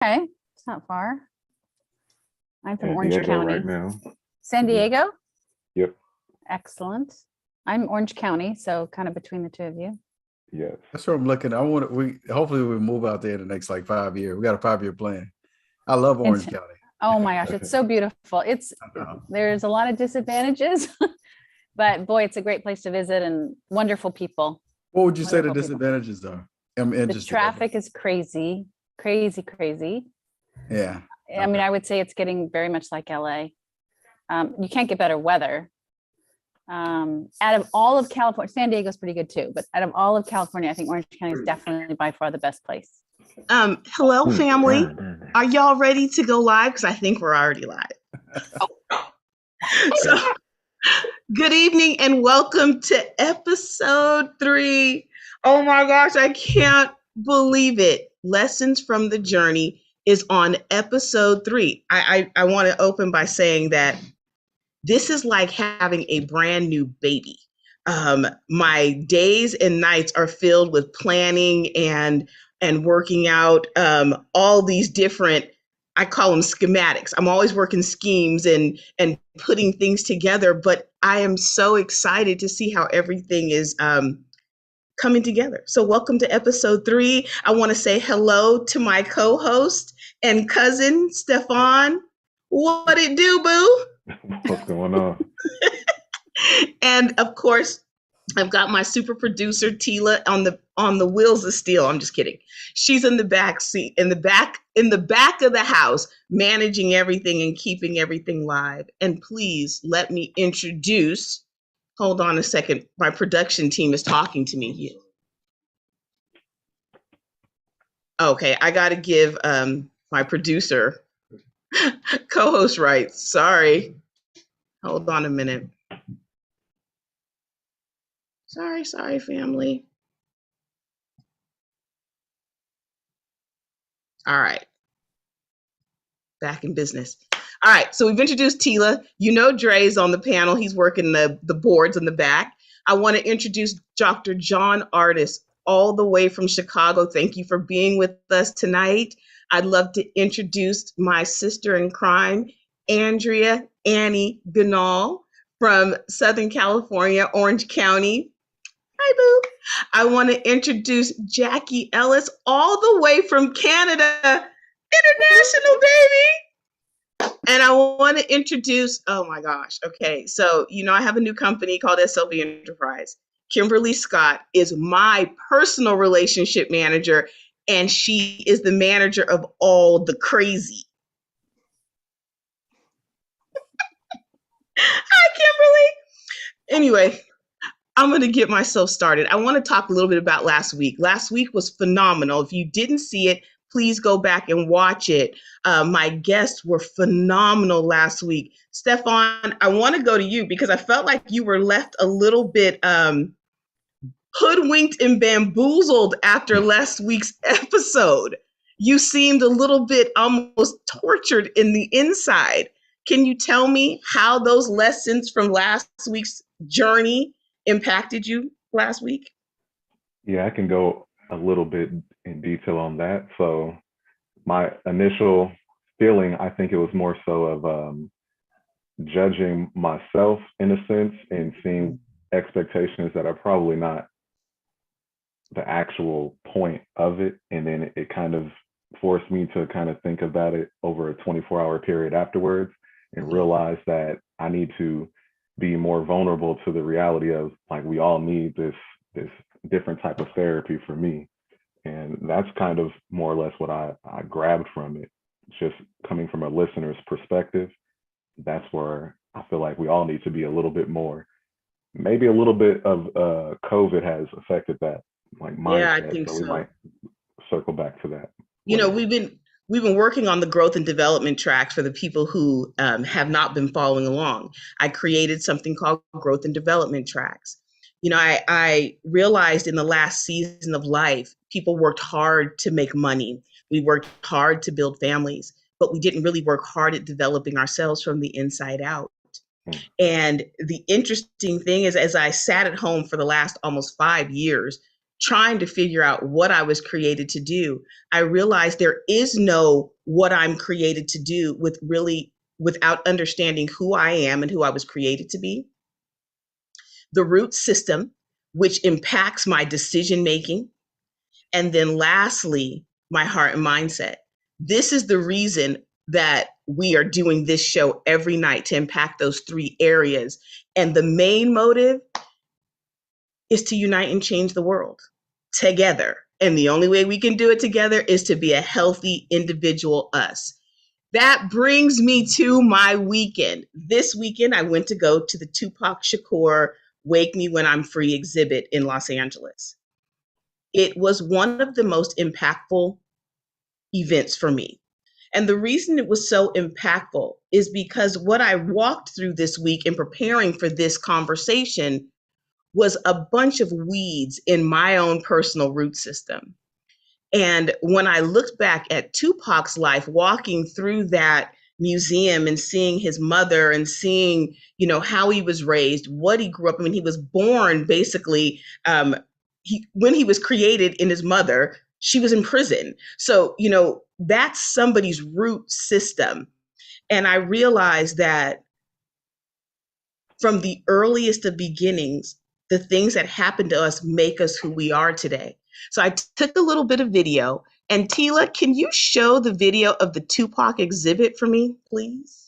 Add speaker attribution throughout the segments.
Speaker 1: It's not far. I'm from
Speaker 2: San
Speaker 1: Orange
Speaker 2: Diego
Speaker 1: County.
Speaker 2: right now.
Speaker 1: San Diego?
Speaker 2: Yep.
Speaker 1: Excellent. I'm Orange County, so kind of between the two of you.
Speaker 2: Yes.
Speaker 3: That's what I'm looking. Hopefully we move out there in the next like 5 years. We got a 5-year plan. I love Orange County.
Speaker 1: Oh my gosh, it's so beautiful. There's a lot of disadvantages, but boy, it's a great place to visit and wonderful people.
Speaker 3: What would you say the disadvantages are?
Speaker 1: The traffic is crazy.
Speaker 3: Yeah.
Speaker 1: I mean, I would say it's getting very much like LA. You can't get better weather. Out of all of California, San Diego's pretty good too, but out of all of California, I think Orange County is definitely by far the best place.
Speaker 4: Hello, family. Are y'all ready to go live? Because I think we're already live. So, good evening and welcome to episode 3. Oh my gosh, I can't believe it. Lessons from the Journey is on episode 3. I want to open by saying that this is like having a brand new baby. My days and nights are filled with planning and working out all these different, I call them schematics. I'm always working schemes and putting things together, but I am so excited to see how everything is coming together. So welcome to episode 3. I want to say hello to my co-host and cousin, Stefan. What it do, boo?
Speaker 2: What's going on?
Speaker 4: And of course, I've got my super producer Tila on the wheels of steel. I'm just kidding. She's in the back seat, in the back of the house, managing everything and keeping everything live. And please let me introduce. Hold on a second. My production team is talking to me here. Okay, I got to give my producer co-host rights. Sorry. Hold on a minute. Sorry, family. All right. Back in business. All right, so we've introduced Tila. You know Dre's on the panel. He's working the boards in the back. I want to introduce Dr. John Artis, all the way from Chicago. Thank you for being with us tonight. I'd love to introduce my sister in crime, Andrea Annie Ganal from Southern California, Orange County. Hi, boo. I want to introduce Jackie Ellis, all the way from Canada, international, baby. And I want to introduce, oh my gosh, okay. So, I have a new company called SLV Enterprise. Kimberly Scott is my personal relationship manager, and she is the manager of all the crazy. Hi, Kimberly. Anyway, I'm going to get myself started. I want to talk a little bit about last week. Last week was phenomenal. If you didn't see it, please go back and watch it. My guests were phenomenal last week. Stefan, I want to go to you because I felt like you were left a little bit hoodwinked and bamboozled after last week's episode. You seemed a little bit almost tortured in the inside. Can you tell me how those lessons from last week's journey impacted you last week?
Speaker 2: Yeah, I can go a little bit in detail on that. So my initial feeling, I think it was more so of judging myself in a sense and seeing expectations that are probably not the actual point of it. And then it kind of forced me to kind of think about it over a 24-hour period afterwards and realize that I need to be more vulnerable to the reality of, like, we all need this different type of therapy for me. And that's kind of more or less what I grabbed from it. Just coming from a listener's perspective, that's where I feel like we all need to be a little bit more. Maybe a little bit of COVID has affected that, like mindset.
Speaker 4: Yeah, I think so.
Speaker 2: We might circle back to that.
Speaker 4: We've been working on the growth and development tracks for the people who have not been following along. I created something called growth and development tracks. I realized in the last season of life, people worked hard to make money. We worked hard to build families, but we didn't really work hard at developing ourselves from the inside out. And the interesting thing is, as I sat at home for the last almost 5 years, trying to figure out what I was created to do, I realized there is no what I'm created to do without understanding who I am and who I was created to be. The root system, which impacts my decision making. And then lastly, my heart and mindset. This is the reason that we are doing this show every night, to impact those 3 areas. And the main motive is to unite and change the world together. And the only way we can do it together is to be a healthy individual us. That brings me to my weekend. This weekend, I went to go to the Tupac Shakur Wake Me When I'm Free exhibit in Los Angeles. It was one of the most impactful events for me. And the reason it was so impactful is because what I walked through this week in preparing for this conversation was a bunch of weeds in my own personal root system. And when I looked back at Tupac's life, walking through that museum and seeing his mother and seeing, how he was raised, what he grew up, I mean, he was born basically, when he was created in his mother, she was in prison. So, that's somebody's root system. And I realized that from the earliest of beginnings, the things that happened to us make us who we are today. So I took a little bit of video. And Tila, can you show the video of the Tupac exhibit for me, please?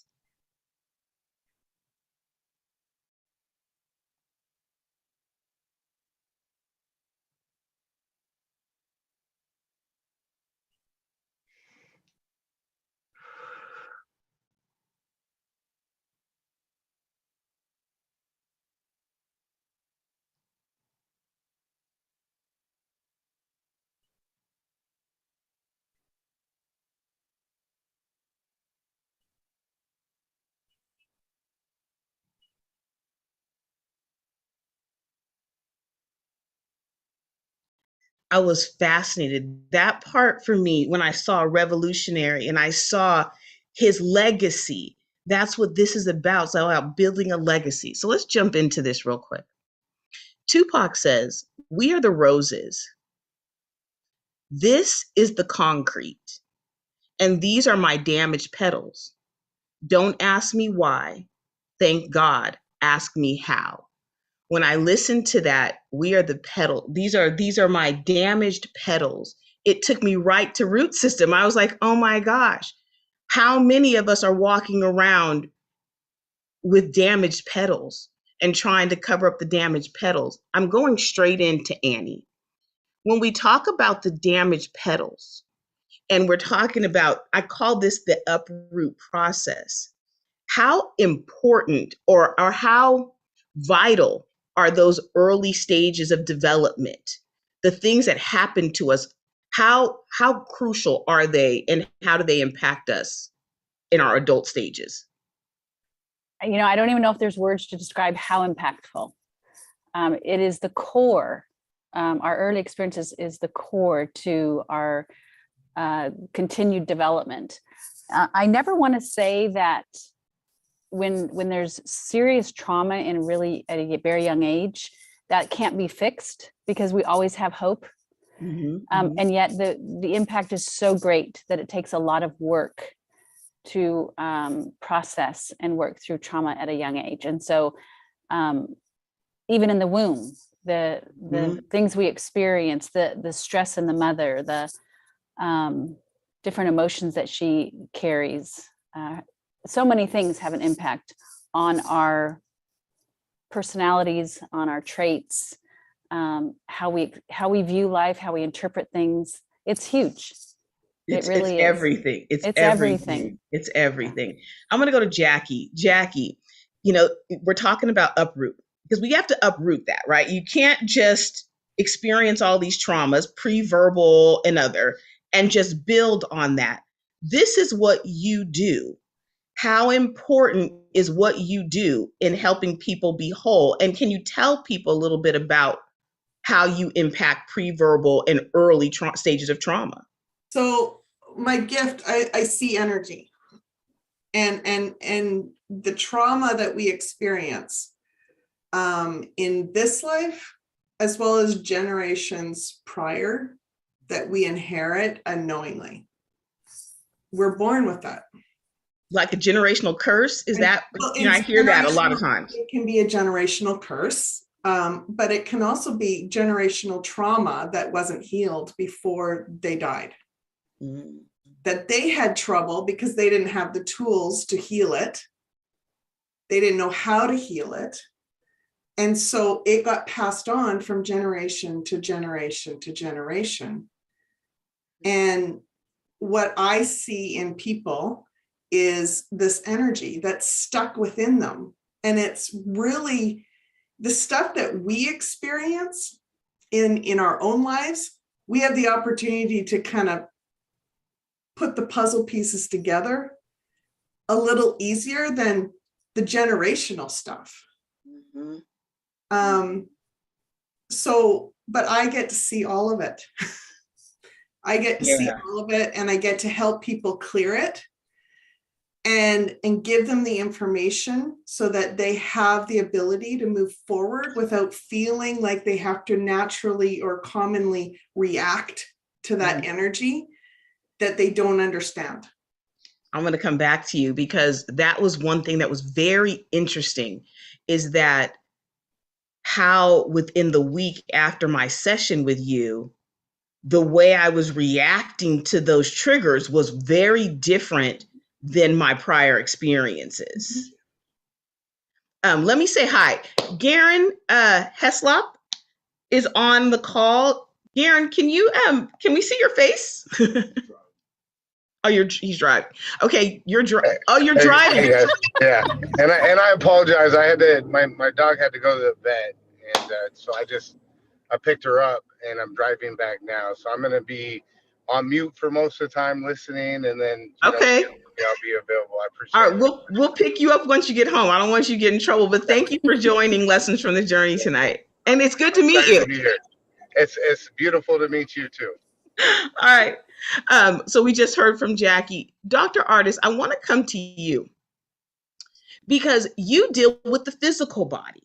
Speaker 4: I was fascinated. That part for me, when I saw Revolutionary and I saw his legacy, that's what this is about. It's about building a legacy. So let's jump into this real quick. Tupac says, "We are the roses. This is the concrete. And these are my damaged petals. Don't ask me why. Thank God. Ask me how." When I listened to that, we are the petal. These are my damaged petals. It took me right to root system. I was like, oh my gosh, how many of us are walking around with damaged petals and trying to cover up the damaged petals? I'm going straight into Annie. When we talk about the damaged petals, and we're talking about, I call this the uproot process. How important or how vital are those early stages of development? The things that happen to us, how crucial are they, and how do they impact us in our adult stages?
Speaker 1: I don't even know if there's words to describe how impactful. It is the core. Our early experiences is the core to our continued development. I never want to say that when there's serious trauma in really at a very young age, that can't be fixed, because we always have hope. And yet the impact is so great that it takes a lot of work to process and work through trauma at a young age. And so even in the womb, the things we experience, the stress in the mother, the different emotions that she carries, so many things have an impact on our personalities, on our traits, how we view life, how we interpret things. It's huge. It really is
Speaker 4: everything. It's everything. It's everything. I'm going to go to Jackie. Jackie, we're talking about uproot, because we have to uproot that, right? You can't just experience all these traumas, pre-verbal and other, and just build on that. This is what you do. How important is what you do in helping people be whole? And can you tell people a little bit about how you impact pre-verbal and early stages of trauma?
Speaker 5: So my gift, I see energy, and the trauma that we experience in this life as well as generations prior that we inherit unknowingly. We're born with that.
Speaker 4: Like a generational curse? Is that,
Speaker 5: Well,
Speaker 4: I
Speaker 5: it's
Speaker 4: hear that a lot of
Speaker 5: generational-
Speaker 4: times.
Speaker 5: It can be a generational curse, but it can also be generational trauma that wasn't healed before they died.
Speaker 4: Mm.
Speaker 5: That they had trouble because they didn't have the tools to heal it. They didn't know how to heal it. And so it got passed on from generation to generation to generation. And what I see in people is this energy that's stuck within them. And it's really the stuff that we experience in our own lives. We have the opportunity to kind of put the puzzle pieces together a little easier than the generational stuff.
Speaker 4: Mm-hmm.
Speaker 5: But I get to see all of it. I get to see all of it, and I get to help people clear it and give them the information so that they have the ability to move forward without feeling like they have to naturally or commonly react to that energy that they don't understand.
Speaker 4: I'm going to come back to you because that was one thing that was very interesting, is that how within the week after my session with you, the way I was reacting to those triggers was very different than my prior experiences. Let me say hi. Garen Heslop is on the call. Garen, can we see your face? Oh, he's driving. Okay, you're driving.
Speaker 6: Hey guys. Yeah, and I apologize. I had to. My dog had to go to the vet, and so I picked her up, and I'm driving back now. So I'm gonna be on mute for most of the time, listening, and then I'll be available. I appreciate it.
Speaker 4: All right, we'll pick you up once you get home. I don't want you to get in trouble, but thank you for joining Lessons from the Journey tonight, and it's good to meet you.
Speaker 6: To be here. It's beautiful to meet you too.
Speaker 4: All right. So we just heard from Jackie. Dr. Artis, I want to come to you because you deal with the physical body.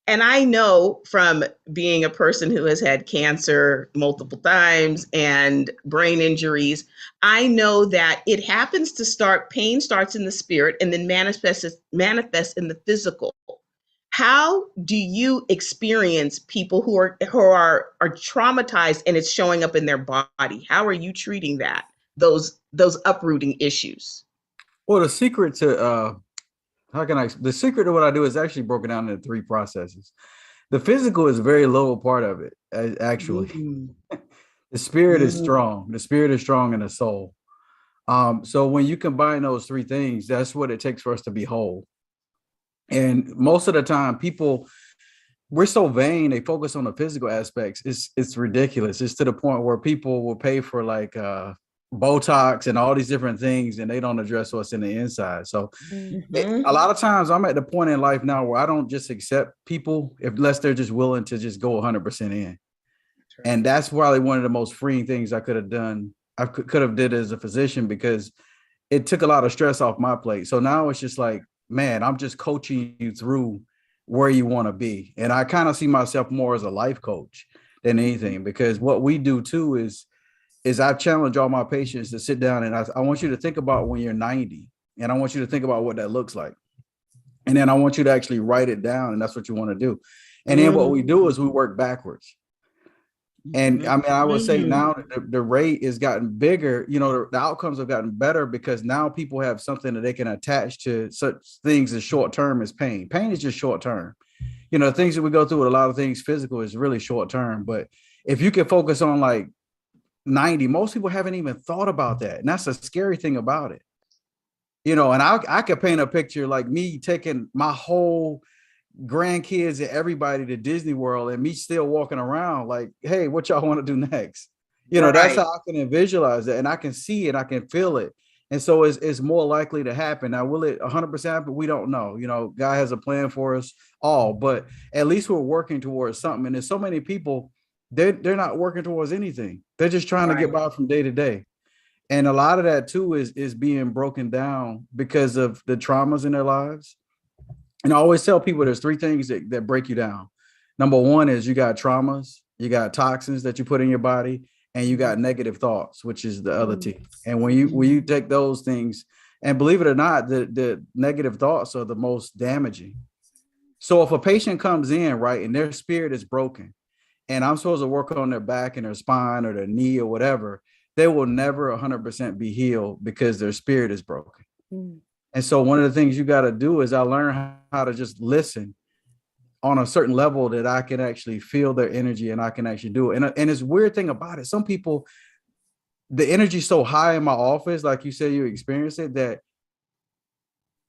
Speaker 4: And I know from being a person who has had cancer multiple times and brain injuries, I know that it happens to pain starts in the spirit and then manifests in the physical. How do you experience people who are traumatized and it's showing up in their body? How are you treating that, those uprooting issues?
Speaker 3: Well, the secret to the secret to what I do is actually broken down into 3 processes. The physical is a very low part of it, actually. Mm-hmm. The spirit is strong. The spirit is strong in the soul. So when you combine those 3 things, that's what it takes for us to be whole. And most of the time, we're so vain, they focus on the physical aspects. It's ridiculous. It's to the point where people will pay for like Botox and all these different things, and they don't address what's in the inside. So a lot of times I'm at the point in life now where I don't just accept people unless they're just willing to just go 100% in. Right. And that's probably one of the most freeing things I could have done. I could have did as a physician, because it took a lot of stress off my plate. So now it's just like, man, I'm just coaching you through where you want to be. And I kind of see myself more as a life coach than anything, because what we do too is I challenge all my patients to sit down and I want you to think about when you're 90, and I want you to think about what that looks like. And then I want you to actually write it down, and that's what you want to do. And then what we do is we work backwards. And I mean, I would say now the rate has gotten bigger, the outcomes have gotten better, because now people have something that they can attach to such things as short term as pain. Pain is just short term. The things that we go through with a lot of things physical is really short term. But if you can focus on like 90, most people haven't even thought about that. And that's a scary thing about it. And I could paint a picture like me taking my whole grandkids and everybody to Disney World and me still walking around like, hey, what y'all want to do next? That's how I can visualize it, and I can see it, I can feel it. And so it's more likely to happen. Now, will it 100% happen? We don't know. God has a plan for us all, but at least we're working towards something. And there's so many people, they're not working towards anything. They're just trying to get by from day to day. And a lot of that too is being broken down because of the traumas in their lives. And I always tell people there's 3 things that break you down. Number one is you got traumas, you got toxins that you put in your body, and you got negative thoughts, which is the other T. And when you take those things, and believe it or not, the negative thoughts are the most damaging. So if a patient comes in, right, and their spirit is broken, and I'm supposed to work on their back and their spine or their knee or whatever, they will never 100% be healed because their spirit is broken. And so one of the things you got to do is I learn how to just listen on a certain level that I can actually feel their energy and I can actually do it. And it's weird thing about it. Some people, the energy is so high in my office, like you said, you experience it, that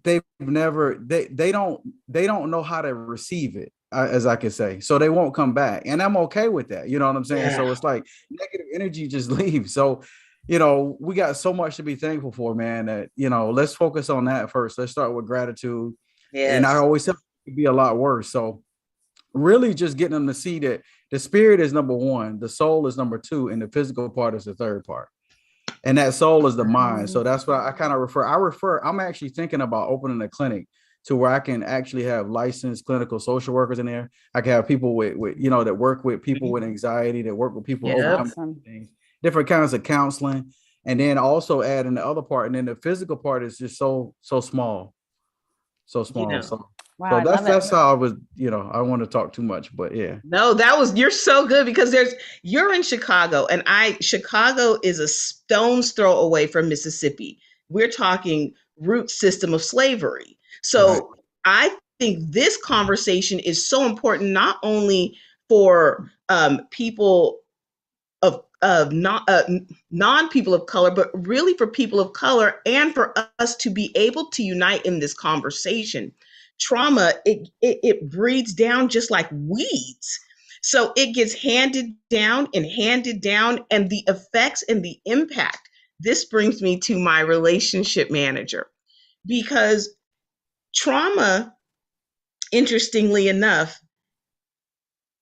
Speaker 3: they don't know how to receive it, as I could say. So they won't come back. And I'm okay with that. You know what I'm saying? Yeah. So it's like negative energy just leaves. So, you know, we got so much to be thankful for, man, that, you know, let's focus on that first. Let's start with gratitude. Yes. And I always tell it could be a lot worse. So really just getting them to see that the spirit is number one, the soul is number two, and the physical part is the third part. And that soul is the mind. So that's what I kind of refer. I'm actually thinking about opening a clinic to where I can actually have licensed clinical social workers in there. I can have people with you know, that work with people with anxiety, that work with people overcoming things, different kinds of counseling, and then also add in the other part. And then the physical part is just so small. So small. You know. So wow, so that's how I was, you know, I don't want to talk too much, but yeah.
Speaker 4: No, you're so good because you're in Chicago, and Chicago is a stone's throw away from Mississippi. We're talking root system of slavery. So right. I think this conversation is so important, not only for people of non-people of color, but really for people of color, and for us to be able to unite in this conversation. Trauma, it breeds down just like weeds. So it gets handed down, and the effects and the impact. This brings me to my relationship manager, because trauma, interestingly enough,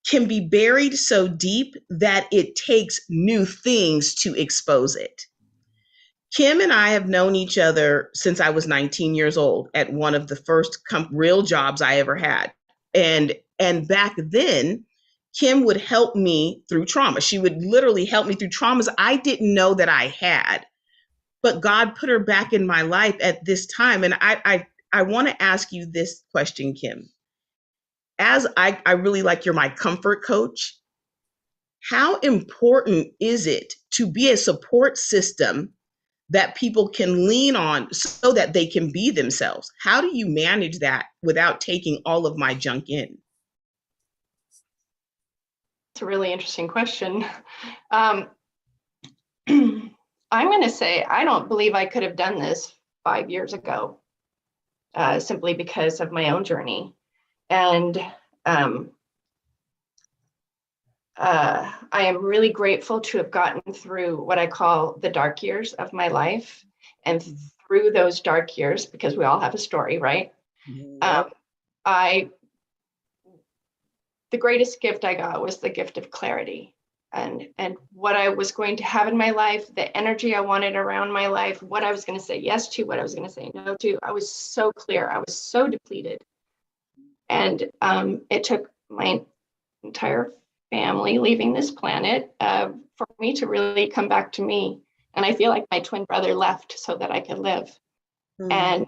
Speaker 4: can be buried so deep that it takes new things to expose it. Kim and I have known each other since I was 19 years old at one of the first real jobs I ever had. And back then, Kim would help me through trauma. She would literally help me through traumas I didn't know that I had. But God put her back in my life at this time. And I want to ask you this question, Kim. As I really like you're my comfort coach. How important is it to be a support system that people can lean on so that they can be themselves? How do you manage that without taking all of my junk in?
Speaker 7: It's a really interesting question. I'm going to say, I don't believe I could have done this 5 years ago, simply because of my own journey. And I am really grateful to have gotten through what I call the dark years of my life. And through those dark years, because we all have a story, right? The greatest gift I got was the gift of clarity, and what I was going to have in my life, the energy I wanted around my life, what I was going to say yes to, what I was going to say no to. I was so clear. I was so depleted. And it took my entire family leaving this planet for me to really come back to me. And I feel like my twin brother left so that I could live. And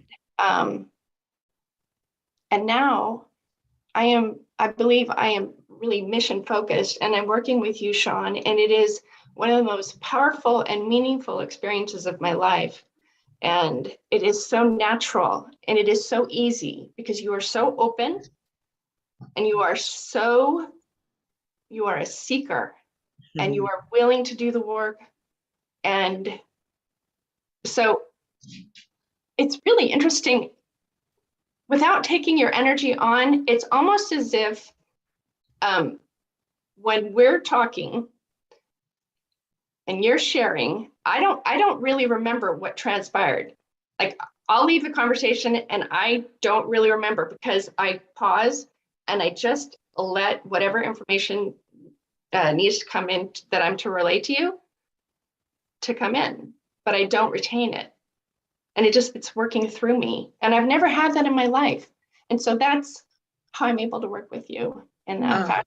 Speaker 7: now I believe I am really mission focused, and I'm working with you, Sean, and it is one of the most powerful and meaningful experiences of my life. And it is so natural, and it is so easy because you are so open, and you are a seeker, and you are willing to do the work. And so it's really interesting. Without taking your energy on, it's almost as if when we're talking and you're sharing, I don't really remember what transpired. Like, I'll leave the conversation and I don't really remember, because I pause and I just let whatever information needs to come in that I'm to relate to you to come in, but I don't retain it. And it's working through me. And I've never had that in my life. And so that's how I'm able to work with you in that fashion.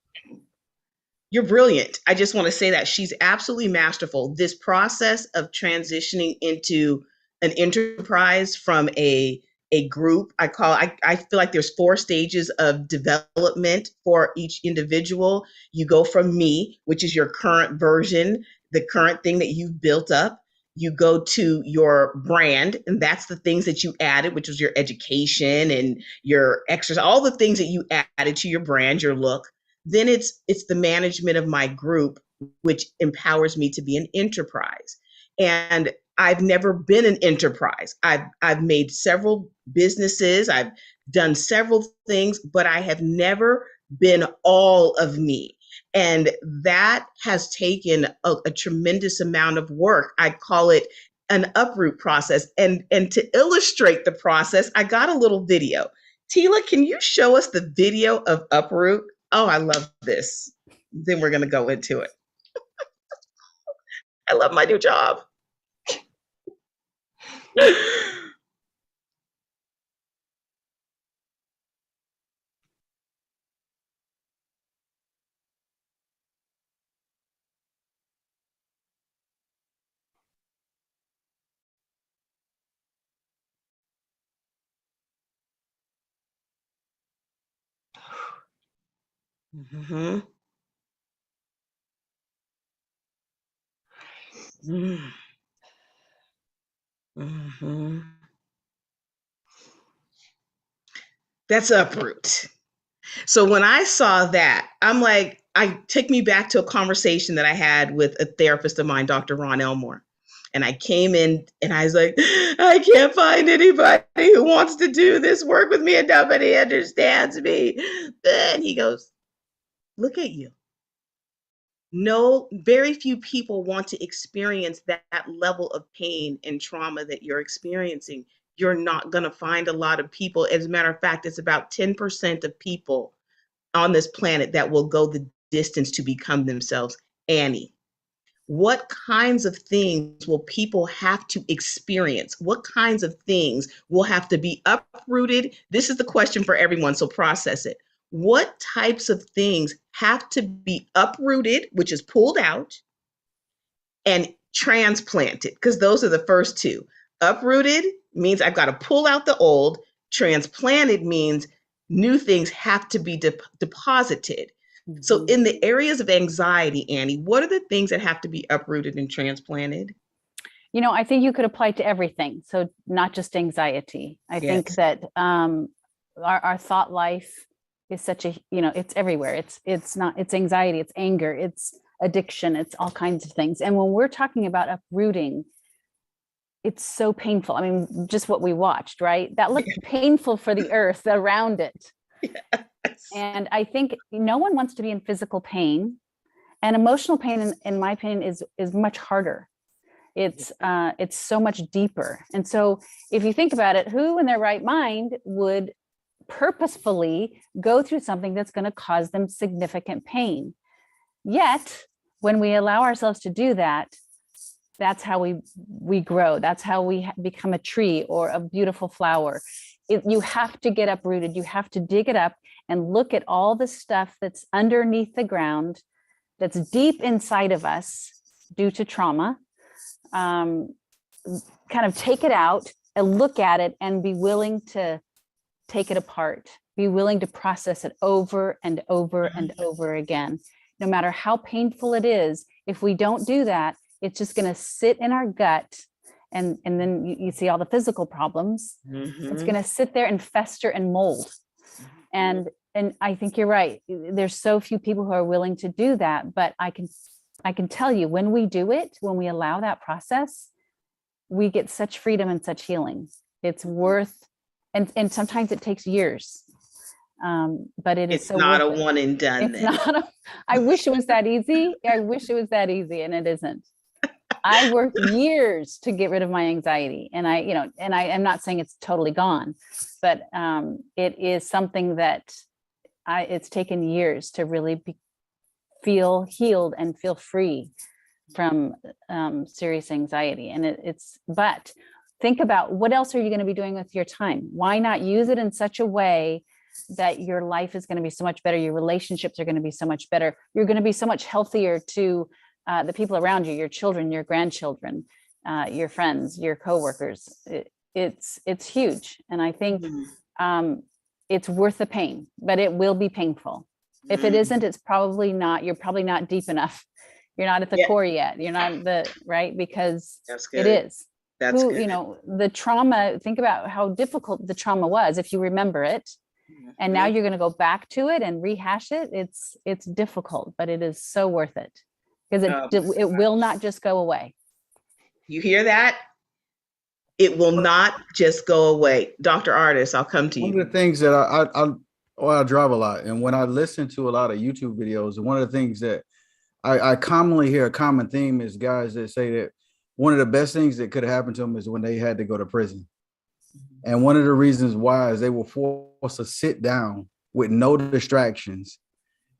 Speaker 4: You're brilliant. I just want to say that she's absolutely masterful. This process of transitioning into an enterprise from a group, I feel like there's 4 stages of development for each individual. You go from me, which is your current version, the current thing that you've built up. You go to your brand, and that's the things that you added, which was your education and your exercise, all the things that you added to your brand, your look. Then it's the management of my group, which empowers me to be an enterprise. And I've never been an enterprise. I've made several businesses, I've done several things, but I have never been all of me. And that has taken a tremendous amount of work. I call it an uproot process. And to illustrate the process, I got a little video. Tila, can you show us the video of Uproot? Oh, I love this. Then we're going to go into it. I love my new job. Mm-hmm. Mm-hmm. That's Uproot. So when I saw that, I'm like, took me back to a conversation that I had with a therapist of mine, Dr. Ron Elmore. And I came in and I was like, I can't find anybody who wants to do this work with me and nobody understands me. Then he goes, look at you. No, very few people want to experience that level of pain and trauma that you're experiencing. You're not going to find a lot of people. As a matter of fact, it's about 10% of people on this planet that will go the distance to become themselves. Annie, what kinds of things will people have to experience? What kinds of things will have to be uprooted? This is the question for everyone, so process it. What types of things have to be uprooted, which is pulled out, and transplanted? Because those are the first two. Uprooted means I've got to pull out the old. Transplanted means new things have to be deposited. Mm-hmm. So in the areas of anxiety, Annie, what are the things that have to be uprooted and transplanted?
Speaker 1: You know, I think you could apply to everything. So not just anxiety. I think that our thought life is such a, it's everywhere. It's anxiety, it's anger, it's addiction, it's all kinds of things. And when we're talking about uprooting, it's so painful. I mean, just what we watched, right? That looked painful for the earth around it. Yes. And I think no one wants to be in physical pain, and emotional pain, in my opinion, is much harder. It's so much deeper. And so if you think about it, who in their right mind would purposefully go through something that's going to cause them significant pain? Yet, when we allow ourselves to do that, that's how we grow. That's how we become a tree or a beautiful flower. You have to get uprooted. You have to dig it up and look at all the stuff that's underneath the ground, that's deep inside of us due to trauma. Kind of take it out and look at it and be willing to take it apart. Be willing to process it over and over and over again. No matter how painful it is, if we don't do that, it's just going to sit in our gut. And then you see all the physical problems. Mm-hmm. It's going to sit there and fester and mold. And I think you're right. There's so few people who are willing to do that. But I can tell you, when we do it, when we allow that process, we get such freedom and such healing. It's worth, and sometimes it takes years. But it's so
Speaker 4: not a one and done.
Speaker 1: It's not. I wish it was that easy. I wish it was that easy, and it isn't. I worked years to get rid of my anxiety, and I am not saying it's totally gone, but it is something that it's taken years to really feel healed and feel free from serious anxiety. And but think about what else are you going to be doing with your time? Why not use it in such a way that your life is going to be so much better. Your relationships are going to be so much better. You're going to be so much healthier to the people around you, your children, your grandchildren, your friends, your coworkers. It's huge. And I think it's worth the pain, but it will be painful. If it isn't, it's probably not, you're probably not deep enough. You're not at the core yet. You're not right, because it is.
Speaker 4: That's good.
Speaker 1: You know, the trauma, think about how difficult the trauma was if you remember it. And now you're going to go back to it and rehash it. It's difficult, but it is so worth it, because it will not just go away.
Speaker 4: You hear that? It will not just go away. Dr. Artist, I'll come to you.
Speaker 3: One of the things that I drive a lot, and when I listen to a lot of YouTube videos, and one of the things that I commonly hear, a common theme, is guys that say that one of the best things that could have happened to them is when they had to go to prison. And one of the reasons why is they were forced to sit down with no distractions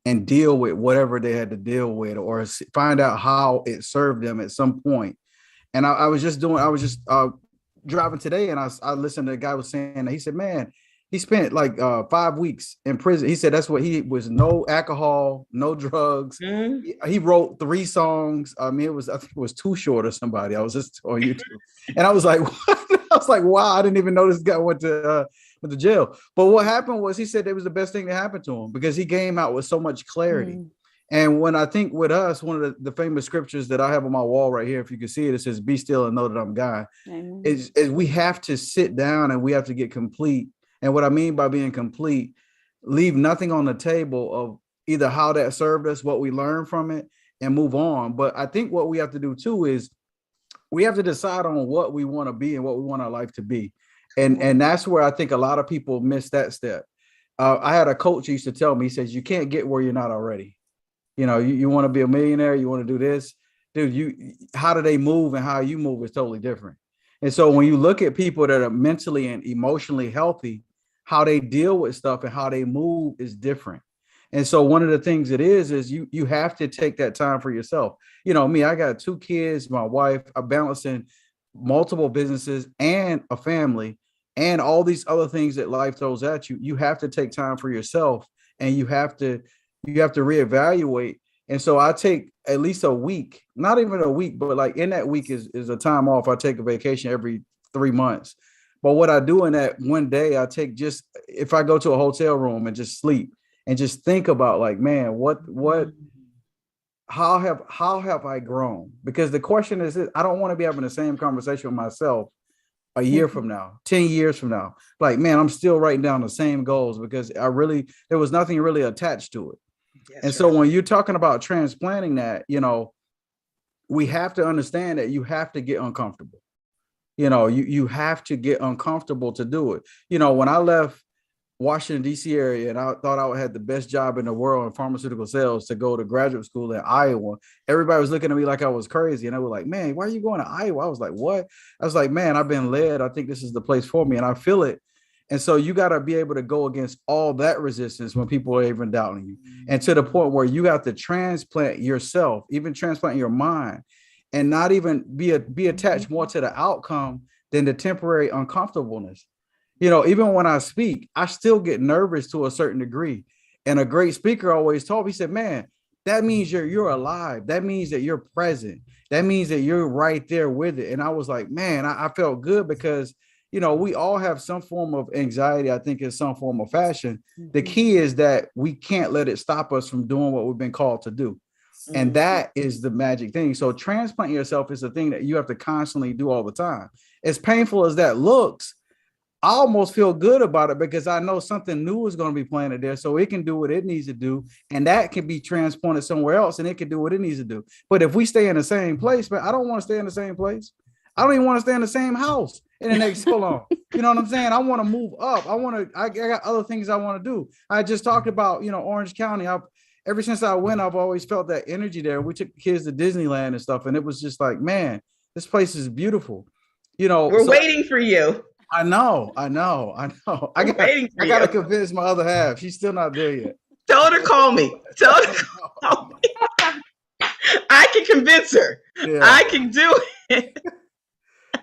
Speaker 3: and deal with whatever they had to deal with, or find out how it served them at some point. And I was just driving today, and I listened to a guy was saying that he said, man, he spent like 5 weeks in prison. He said that's what he was, no alcohol, no drugs. He wrote 3 songs. I mean, I think it was Too Short or somebody. I was just on YouTube, and I was like, what? I was like, wow, I didn't even know this guy went to jail. But what happened was, he said it was the best thing that happened to him, because he came out with so much clarity. And when I think with us, one of the famous scriptures that I have on my wall right here, if you can see it, it says, "Be still and know that I'm God." Is we have to sit down and we have to get complete. And what I mean by being complete, leave nothing on the table of either how that served us, what we learned from it, and move on. But I think what we have to do too is we have to decide on what we want to be and what we want our life to be. And that's where I think a lot of people miss that step. I had a coach who used to tell me, he says, you can't get where you're not already. You know, you want to be a millionaire, you want to do this, dude, how do they move and how you move is totally different. And so when you look at people that are mentally and emotionally healthy, how they deal with stuff and how they move is different. And so one of the things it is you have to take that time for yourself. You know, me, I got 2 kids, my wife, I'm balancing multiple businesses and a family and all these other things that life throws at you. You have to take time for yourself, and you have to reevaluate. And so I take at least a week, not even a week, but like in that week is a time off. I take a vacation every 3 months. But what I do in that one day, I take just, if I go to a hotel room and just sleep and just think about like, man, how have I grown? Because the question is this, I don't want to be having the same conversation with myself a year from now, 10 years from now. Like, man, I'm still writing down the same goals because there was nothing really attached to it. And so when you're talking about transplanting that, you know, we have to understand that you have to get uncomfortable. You know, you have to get uncomfortable to do it. You know, when I left Washington, D.C. area, and I thought I had the best job in the world in pharmaceutical sales to go to graduate school in Iowa, everybody was looking at me like I was crazy. And they were like, man, why are you going to Iowa? I was like, what? I was like, man, I've been led. I think this is the place for me. And I feel it. And so you got to be able to go against all that resistance when people are even doubting you. And to the point where you have to transplant yourself, even transplant your mind, and not even be attached more to the outcome than the temporary uncomfortableness. You know, even when I speak, I still get nervous to a certain degree. And a great speaker always told me, he said, man, that means you're alive. That means that you're present. That means that you're right there with it. And I was like, man, I felt good because, you know, we all have some form of anxiety, I think, in some form of fashion. The key is that we can't let it stop us from doing what we've been called to do. And that is the magic thing. So transplanting yourself is a thing that you have to constantly do all the time. As painful as that looks, I almost feel good about it because I know something new is going to be planted there, so it can do what it needs to do, and that can be transplanted somewhere else, and it can do what it needs to do. But if we stay in the same place, man, I don't want to stay in the same place. I don't even want to stay in the same house in the next so long. You know what I'm saying? I want to move up. I got other things I want to do. I just talked about, you know, Orange County. Ever since I went, I've always felt that energy there. We took kids to Disneyland and stuff, and it was just like, man, this place is beautiful. You know,
Speaker 4: we're waiting for you.
Speaker 3: I know. I got to convince my other half. She's still not there yet.
Speaker 4: Tell her to call me. I can convince her. Yeah. I can do it.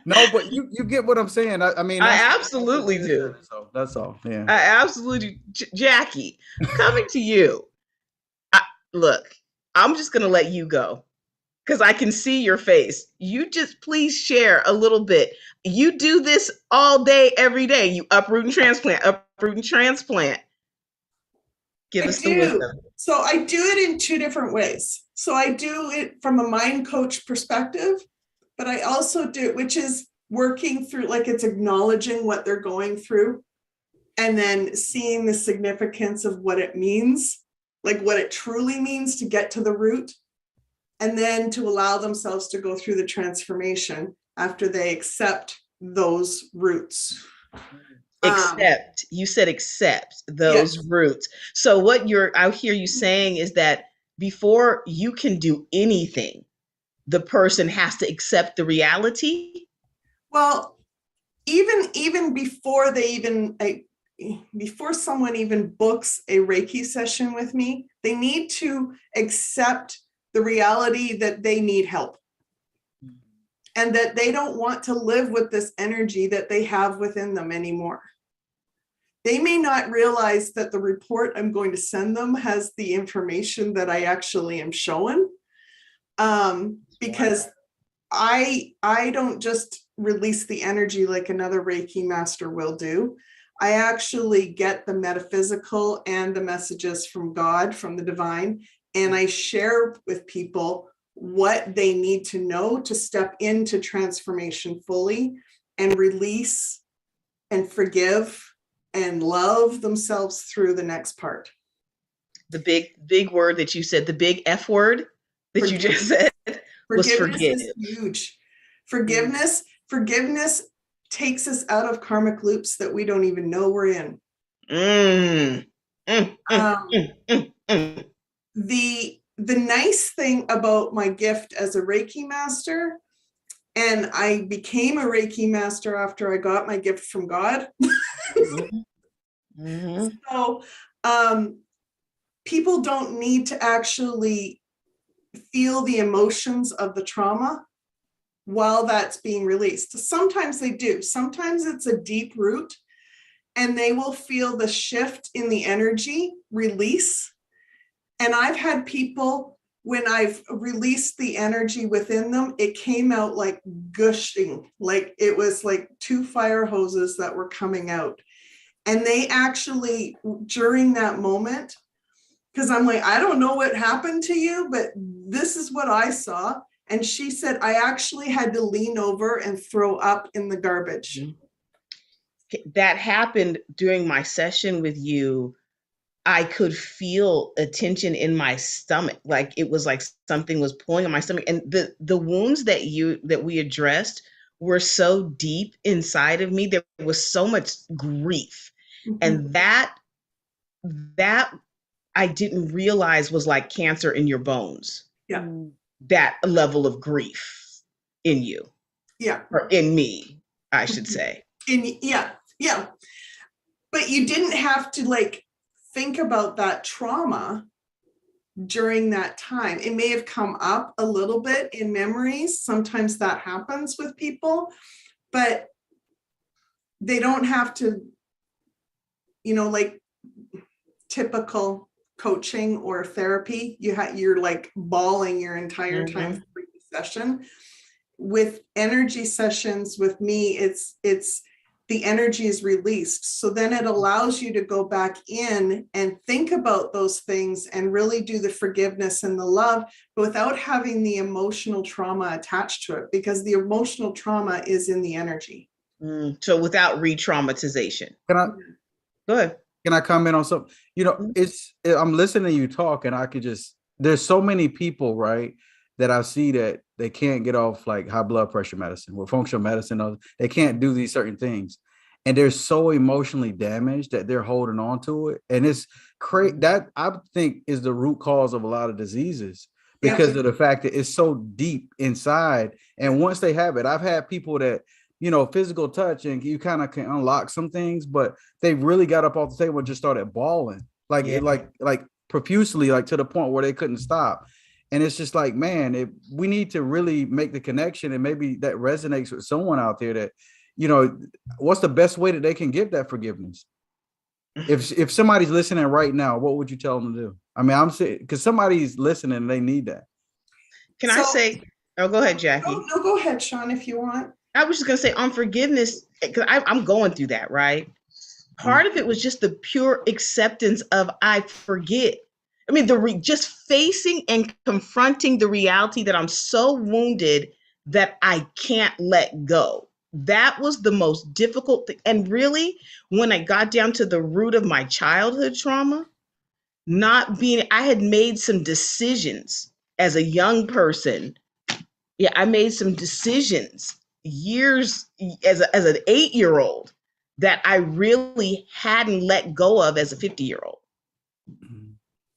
Speaker 3: No, but you get what I'm saying. I mean,
Speaker 4: I absolutely do.
Speaker 3: So that's all. Yeah.
Speaker 4: I absolutely do. Jackie, coming to you. Look, I'm just going to let you go because I can see your face. You just please share a little bit. You do this all day, every day. You uproot and transplant, uproot and transplant. Give us the wisdom.
Speaker 5: So I do it in two different ways. So I do it from a mind coach perspective, but I also do it, which is working through, like it's acknowledging what they're going through and then seeing the significance of what it means, like what it truly means to get to the root, and then to allow themselves to go through the transformation after they accept those roots.
Speaker 4: Accept. You said accept those roots. So what I hear you saying is that before you can do anything, the person has to accept the reality.
Speaker 5: Well, even before before someone even books a Reiki session with me, they need to accept the reality that they need help and that they don't want to live with this energy that they have within them anymore. They may not realize that the report I'm going to send them has the information that I actually am showing, because I don't just release the energy like another Reiki master will do. I actually get the metaphysical and the messages from God, from the divine, and I share with people what they need to know to step into transformation fully and release and forgive and love themselves through the next part.
Speaker 4: The big word that you said, the big F word that you just said, was forgive.
Speaker 5: Is huge. Forgiveness takes us out of karmic loops that we don't even know we're in. The nice thing about my gift as a Reiki master, and I became a Reiki master after I got my gift from God. So people don't need to actually feel the emotions of the trauma while that's being released. Sometimes they do. Sometimes it's a deep root and they will feel the shift in the energy release. And I've had people, when I've released the energy within them, it came out like gushing, like it was like two fire hoses that were coming out. And they actually, during that moment, because I'm like, I don't know what happened to you, but this is what I saw. And she said, I actually had to lean over and throw up in the garbage.
Speaker 4: That happened during my session with you. I could feel a tension in my stomach. Like it was like something was pulling on my stomach. And the wounds that we addressed were so deep inside of me. There was so much grief. And that I didn't realize was like cancer in your bones.
Speaker 5: Yeah.
Speaker 4: That level of grief in you.
Speaker 5: Yeah.
Speaker 4: Or in me, I should say.
Speaker 5: Yeah. But you didn't have to like think about that trauma during that time. It may have come up a little bit in memories. Sometimes that happens with people, but they don't have to, like typical coaching or therapy, you're like bawling your entire time for the session. With energy sessions with me, it's the energy is released. So then it allows you to go back in and think about those things and really do the forgiveness and the love, but without having the emotional trauma attached to it, because the emotional trauma is in the energy.
Speaker 4: So without re-traumatization.
Speaker 3: Go
Speaker 4: ahead.
Speaker 3: Can I comment on something? I'm listening to you talk and I could there's so many people, right, that I see that they can't get off like high blood pressure medicine or functional medicine. They can't do these certain things. And they're so emotionally damaged that they're holding on to it. And it's crazy. That I think is the root cause of a lot of diseases because of the fact that it's so deep inside. And once they have it, I've had people that, physical touch and you kind of can unlock some things, but they really got up off the table and just started bawling like profusely, like to the point where they couldn't stop. And it's just like, man, we need to really make the connection, and maybe that resonates with someone out there that, what's the best way that they can give that forgiveness? If somebody's listening right now, what would you tell them to do? I mean, I'm saying, because somebody's listening and they need that.
Speaker 4: Can I say, oh, go ahead, Jackie.
Speaker 5: No, go ahead, Sean, if you want.
Speaker 4: I was just going to say on forgiveness, because I'm going through that, right? Part of it was just the pure acceptance of I forget. I mean, just facing and confronting the reality that I'm so wounded that I can't let go. That was the most difficult thing. And really, when I got down to the root of my childhood trauma, I had made some decisions as a young person. Yeah, I made some decisions years as an 8-year-old that I really hadn't let go of as a 50-year-old.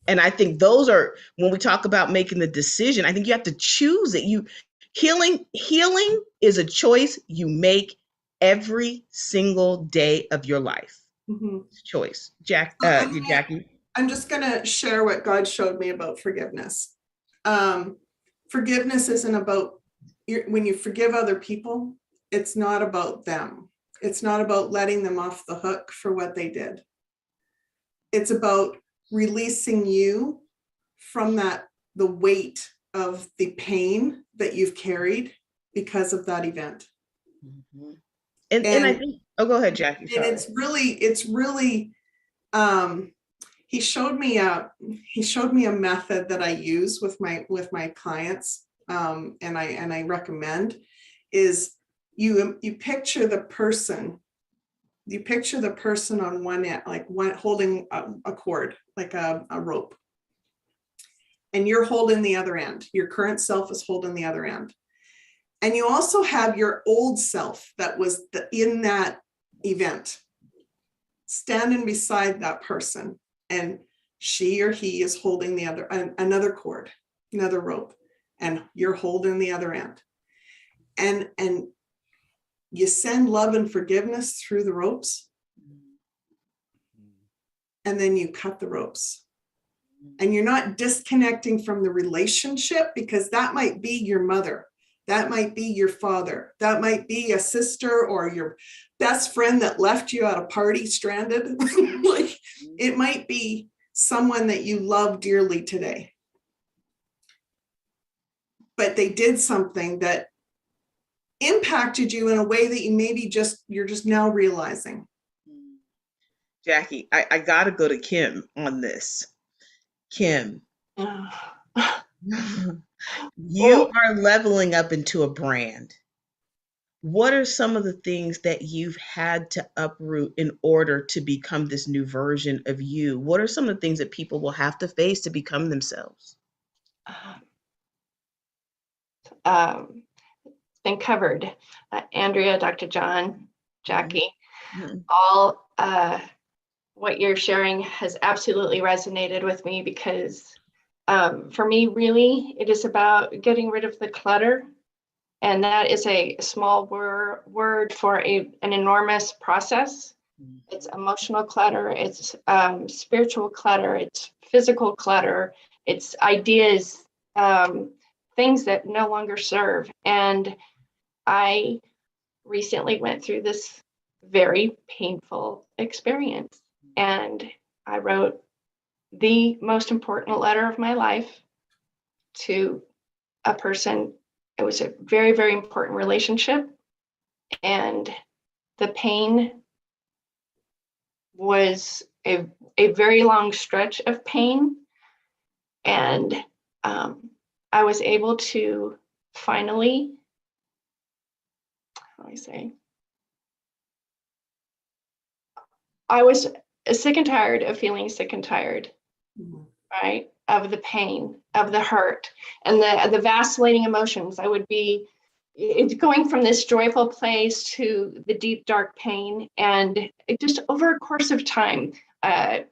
Speaker 4: And I think those are, when we talk about making the decision, I think you have to choose it. Healing is a choice you make every single day of your life.
Speaker 5: Mm-hmm.
Speaker 4: Choice. Jackie.
Speaker 5: I'm just going to share what God showed me about forgiveness. Forgiveness isn't about, when you forgive other people, it's not about them. It's not about letting them off the hook for what they did. It's about releasing you from the weight of the pain that you've carried because of that event.
Speaker 4: Mm-hmm. And I think, oh, go ahead, Jackie. Sorry.
Speaker 5: And it's really, he showed me a method that I use with my clients, and I recommend, is you picture the person. You picture the person on one end, like holding a cord, like a rope. And you're holding the other end. Your current self is holding the other end. And you also have your old self that was in that event, standing beside that person. And she or he is holding another cord, another rope, and you're holding the other end. And you send love and forgiveness through the ropes, and then you cut the ropes. And you're not disconnecting from the relationship, because that might be your mother, that might be your father, that might be a sister or your best friend that left you at a party stranded. Like, it might be someone that you love dearly today, but they did something that impacted you in a way that you're just now realizing.
Speaker 4: Jackie, I gotta go to Kim on this. Kim, you are leveling up into a brand. What are some of the things that you've had to uproot in order to become this new version of you? What are some of the things that people will have to face to become themselves?
Speaker 7: Been covered. Andrea, Dr. John, Jackie, all what you're sharing has absolutely resonated with me, because for me, really, it is about getting rid of the clutter. And that is a small word for an enormous process. It's emotional clutter, it's spiritual clutter, it's physical clutter, it's ideas, things that no longer serve. And I recently went through this very painful experience, and I wrote the most important letter of my life to a person. It was a very, very important relationship, and the pain was a very long stretch of pain. And I was able to finally, how do I say? I was sick and tired of feeling sick and tired, right? Of the pain, of the hurt, and the vacillating emotions. It's going from this joyful place to the deep, dark pain. And it just over a course of time, this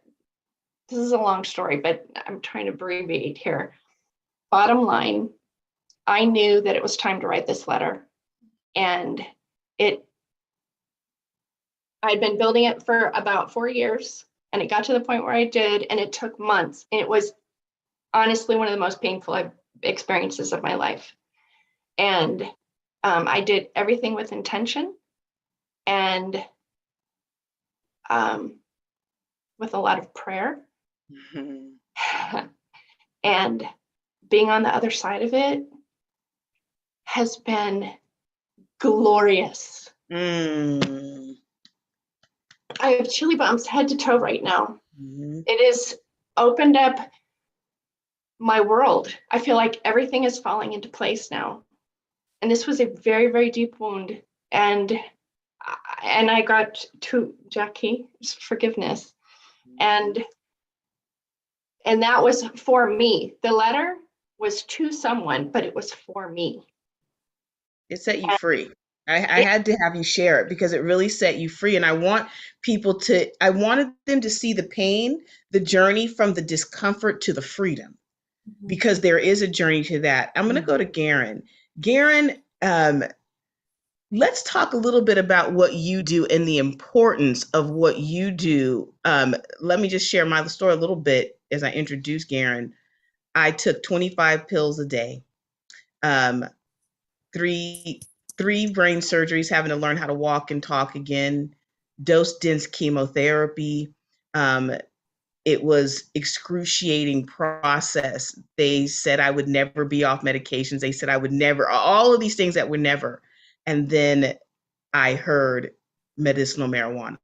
Speaker 7: is a long story, but I'm trying to abbreviate here. Bottom line, I knew that it was time to write this letter. And I'd been building it for about 4 years, and it got to the point where I did, and it took months. And it was honestly one of the most painful experiences of my life. And I did everything with intention and with a lot of prayer. And being on the other side of it has been glorious. I have chilly bumps head to toe right now. It has opened up my world. I feel like everything is falling into place now. And this was a very, very deep wound. And I got to Jackie forgiveness. And that was for me. The letter was to someone, but it was for me.
Speaker 4: It set you free. I had to have you share it because it really set you free. And I wanted them to see the pain, the journey from the discomfort to the freedom, because there is a journey to that. I'm going to go to Garen. Garen, let's talk a little bit about what you do and the importance of what you do. Let me just share my story a little bit as I introduce Garen. I took 25 pills a day, three brain surgeries, having to learn how to walk and talk again, dose-dense chemotherapy. It was excruciating process. They said I would never be off medications. They said I would never, all of these things that were never. And then I heard medicinal marijuana.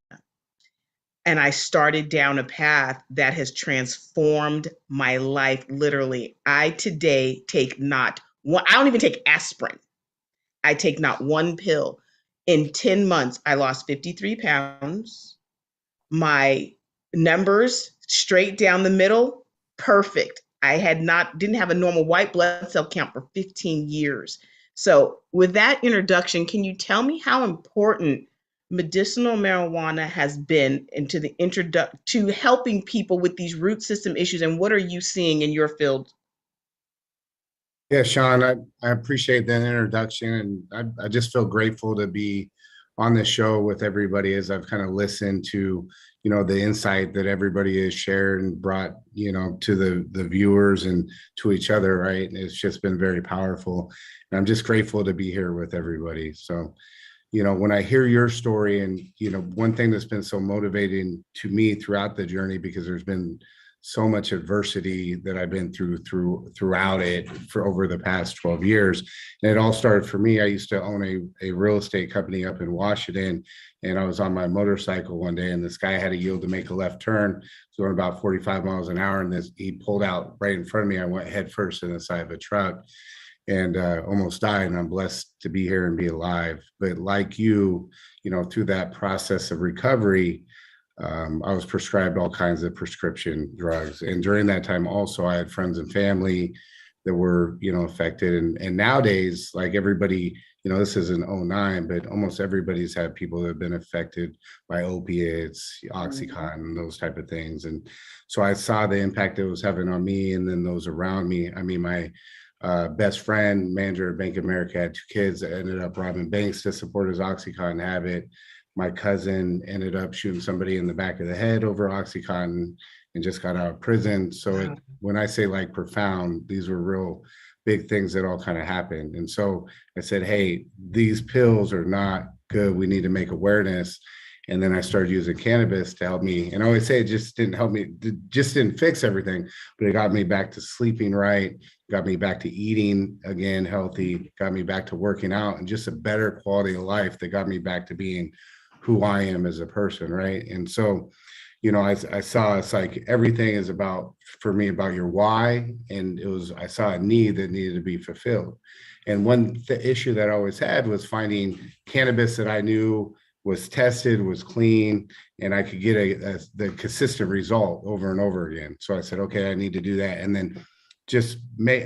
Speaker 4: And I started down a path that has transformed my life, literally. I today take not one, I don't even take aspirin. I take not one pill. In 10 months, I lost 53 pounds. My numbers straight down the middle, perfect. I didn't have a normal white blood cell count for 15 years. So with that introduction, can you tell me how important medicinal marijuana has been into the to helping people with these root system issues, and what are you seeing in your field?
Speaker 6: Yeah, Sean, I appreciate that introduction, and I just feel grateful to be on this show with everybody as I've kind of listened to, the insight that everybody has shared and brought, to the viewers and to each other, right? It's just been very powerful. And I'm just grateful to be here with everybody. So, when I hear your story, and, one thing that's been so motivating to me throughout the journey, because there's been so much adversity that I've been throughout it for over the past 12 years. And it all started for me. I used to own a real estate company up in Washington, and I was on my motorcycle one day, and this guy had to yield to make a left turn. So going about 45 miles an hour, and he pulled out right in front of me. I went head first in the side of a truck and almost died. And I'm blessed to be here and be alive. But like you, through that process of recovery, I was prescribed all kinds of prescription drugs. And during that time also, I had friends and family that were, affected. And nowadays, like everybody, this is in 2009, but almost everybody's had people that have been affected by opiates, Oxycontin, those type of things. And so I saw the impact it was having on me and then those around me. I mean, my best friend, manager at Bank of America, had 2 kids that ended up robbing banks to support his Oxycontin habit. My cousin ended up shooting somebody in the back of the head over Oxycontin and just got out of prison. So when I say like profound, these were real big things that all kind of happened. And so I said, hey, these pills are not good. We need to make awareness. And then I started using cannabis to help me. And I always say it just didn't help me, it just didn't fix everything, but it got me back to sleeping right, got me back to eating again healthy, got me back to working out, and just a better quality of life that got me back to being who I am as a person, right? And so, I saw it's like everything is about, for me, about your why. And I saw a need that needed to be fulfilled. And the issue that I always had was finding cannabis that I knew was tested, was clean, and I could get the consistent result over and over again. So I said, okay, I need to do that. And then just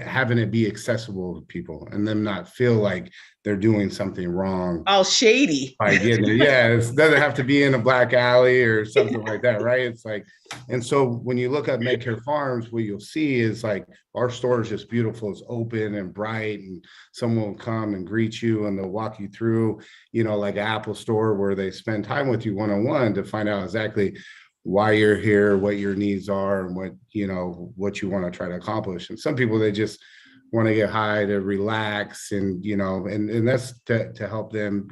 Speaker 6: having it be accessible to people and them not feel like they're doing something wrong.
Speaker 4: All shady.
Speaker 6: By getting it. Yeah, it doesn't have to be in a black alley or something like that, right? It's like, and so when you look at Medcare Farms, what you'll see is like our store is just beautiful. It's open and bright, and someone will come and greet you and they'll walk you through, like an Apple store where they spend time with you one-on-one to find out exactly why you're here, what your needs are, and what you want to try to accomplish. And some people, they just want to get high to relax, and and that's to help them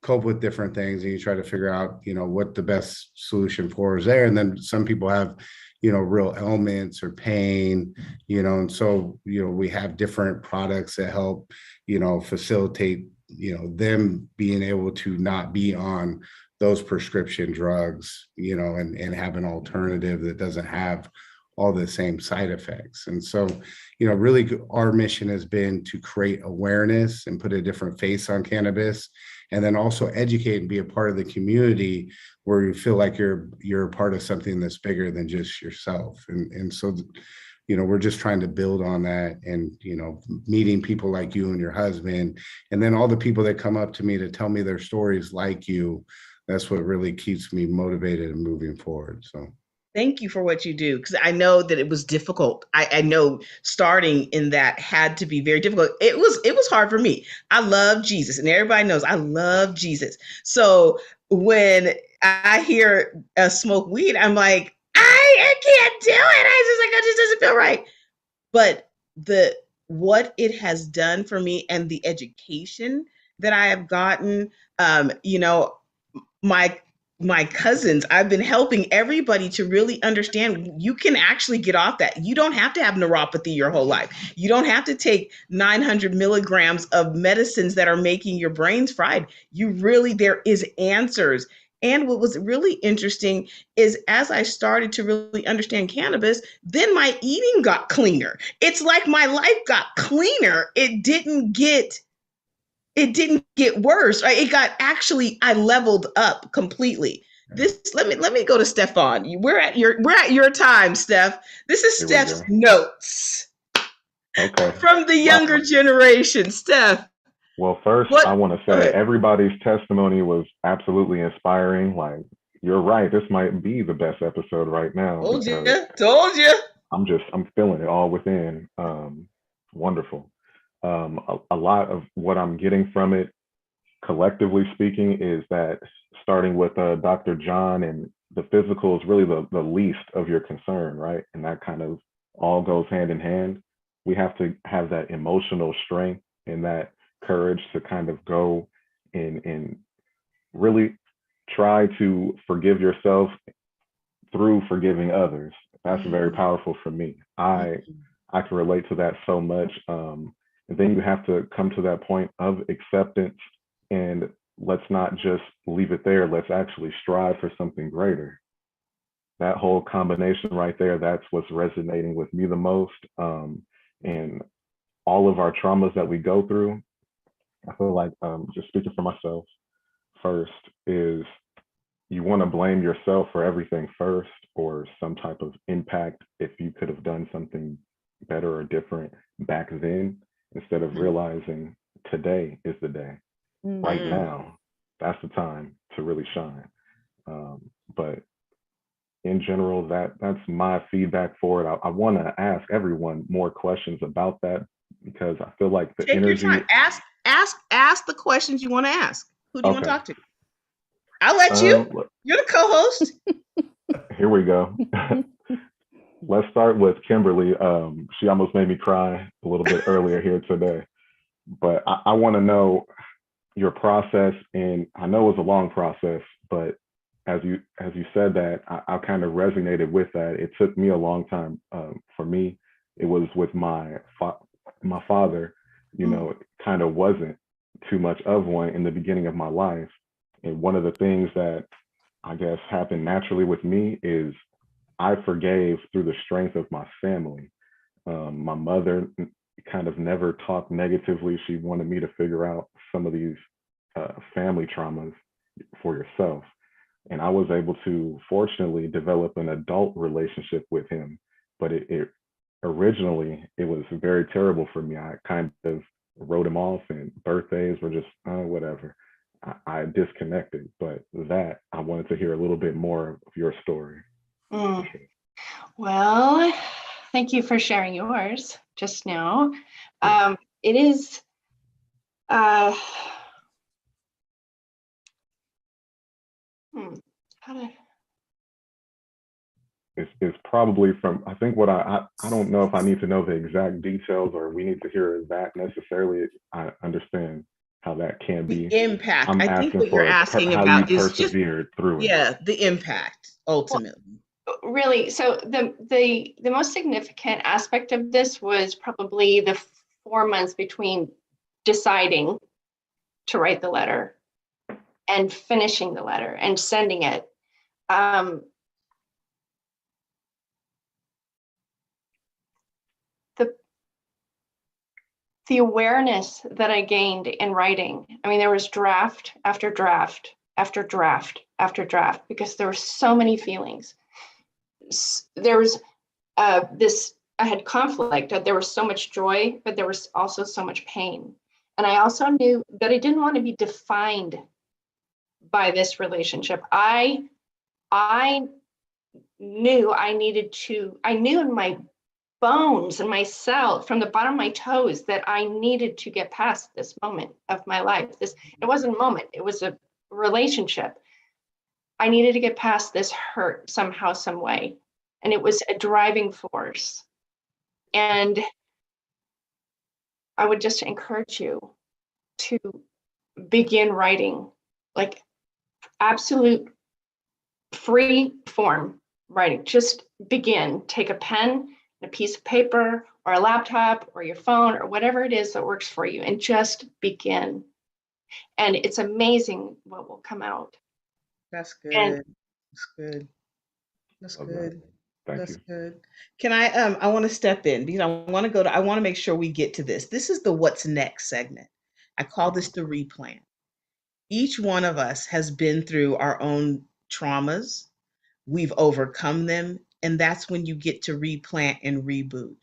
Speaker 6: cope with different things, and you try to figure out what the best solution for is there. And then some people have real ailments or pain, and so we have different products that help facilitate them being able to not be on those prescription drugs, and have an alternative that doesn't have all the same side effects. And so, really our mission has been to create awareness and put a different face on cannabis, and then also educate and be a part of the community where you feel like you're a part of something that's bigger than just yourself. And so, we're just trying to build on that, and, meeting people like you and your husband, and then all the people that come up to me to tell me their stories like you. That's what really keeps me motivated and moving forward. So
Speaker 4: thank you for what you do, because I know that it was difficult. I know starting in that had to be very difficult. It was hard for me. I love Jesus, and everybody knows I love Jesus. So when I hear smoke weed, I'm like, I can't do it. It just doesn't feel right. But what it has done for me and the education that I have gotten, my cousins, I've been helping everybody to really understand you can actually get off that. You don't have to have neuropathy your whole life. You don't have to take 900 milligrams of medicines that are making your brains fried. There is answers. And what was really interesting is as I started to really understand cannabis, then my eating got cleaner. It's like my life got cleaner. It didn't get worse, right? I leveled up completely. Let me go to Stefan. We're at your time, Steph. This is Steph's notes.
Speaker 2: Okay.
Speaker 4: From the younger generation, Steph.
Speaker 2: Well, first, I want to say everybody's testimony was absolutely inspiring. Like, you're right. This might be the best episode right now.
Speaker 4: Told you.
Speaker 2: I'm feeling it all within. Wonderful. A lot of what I'm getting from it, collectively speaking, is that starting with Dr. John, and the physical is really the least of your concern, right? And that kind of all goes hand in hand. We have to have that emotional strength and that courage to kind of go and really try to forgive yourself through forgiving others. That's very powerful for me. I can relate to that so much. And then you have to come to that point of acceptance, and let's not just leave it there. Let's actually strive for something greater. That whole combination right there, that's what's resonating with me the most. And all of our traumas that we go through, I feel like, just speaking for myself first, is you want to blame yourself for everything first, or some type of impact if you could have done something better or different back then, instead of realizing today is the day. Right now, that's the time to really shine. But in general, that's my feedback for it. I want to ask everyone more questions about that, because I feel like the energy.
Speaker 4: Take your time. Ask the questions you want to ask. Who do you want to talk to? I'll let you. You're the co-host.
Speaker 2: Here we go. Let's start with Kimberly. She almost made me cry a little bit earlier here today. But I want to know your process, and I know it was a long process, but as you said that, I kind of resonated with that. It took me a long time. For me, it was with my father. It kind of wasn't too much of one in the beginning of my life. And one of the things that I guess happened naturally with me is I forgave through the strength of my family. My mother kind of never talked negatively. She wanted me to figure out some of these family traumas for yourself. And I was able to, fortunately, develop an adult relationship with him. But originally, it was very terrible for me. I kind of wrote him off, and birthdays were just whatever. I disconnected. But that, I wanted to hear a little bit more of your story.
Speaker 7: Well, thank you for sharing yours just now. It is
Speaker 2: is probably from, I think what I don't know if I need to know the exact details or we need to hear that necessarily. I understand how that can
Speaker 4: The
Speaker 2: be.
Speaker 4: impact.
Speaker 2: I'm
Speaker 4: I think
Speaker 2: asking
Speaker 4: what you're
Speaker 2: for
Speaker 4: asking
Speaker 2: how you
Speaker 4: about is just,
Speaker 2: persevered through it.
Speaker 4: yeah, the impact ultimately.
Speaker 7: Really, so the most significant aspect of this was probably the 4 months between deciding to write the letter and finishing the letter and sending it. The awareness that I gained in writing, I mean, there was draft after draft after draft after draft, because there were so many feelings. There was I had conflict, there was so much joy, but there was also so much pain. And I also knew that I didn't want to be defined by this relationship. I knew I knew in my bones and myself from the bottom of my toes that I needed to get past this moment of my life. It wasn't a moment, it was a relationship. I needed to get past this hurt somehow, some way. And it was a driving force. And I would just encourage you to begin writing, like absolute free form writing. Just begin, take a pen, a piece of paper or a laptop or your phone or whatever it is that works for you, and just begin. And it's amazing what will come out.
Speaker 4: That's good. That's good. That's good. That's good. Can I want to step in because I want to make sure we get to this. This is the what's next segment. I call this the replan. Each one of us has been through our own traumas. We've overcome them, and that's when you get to replant and reboot.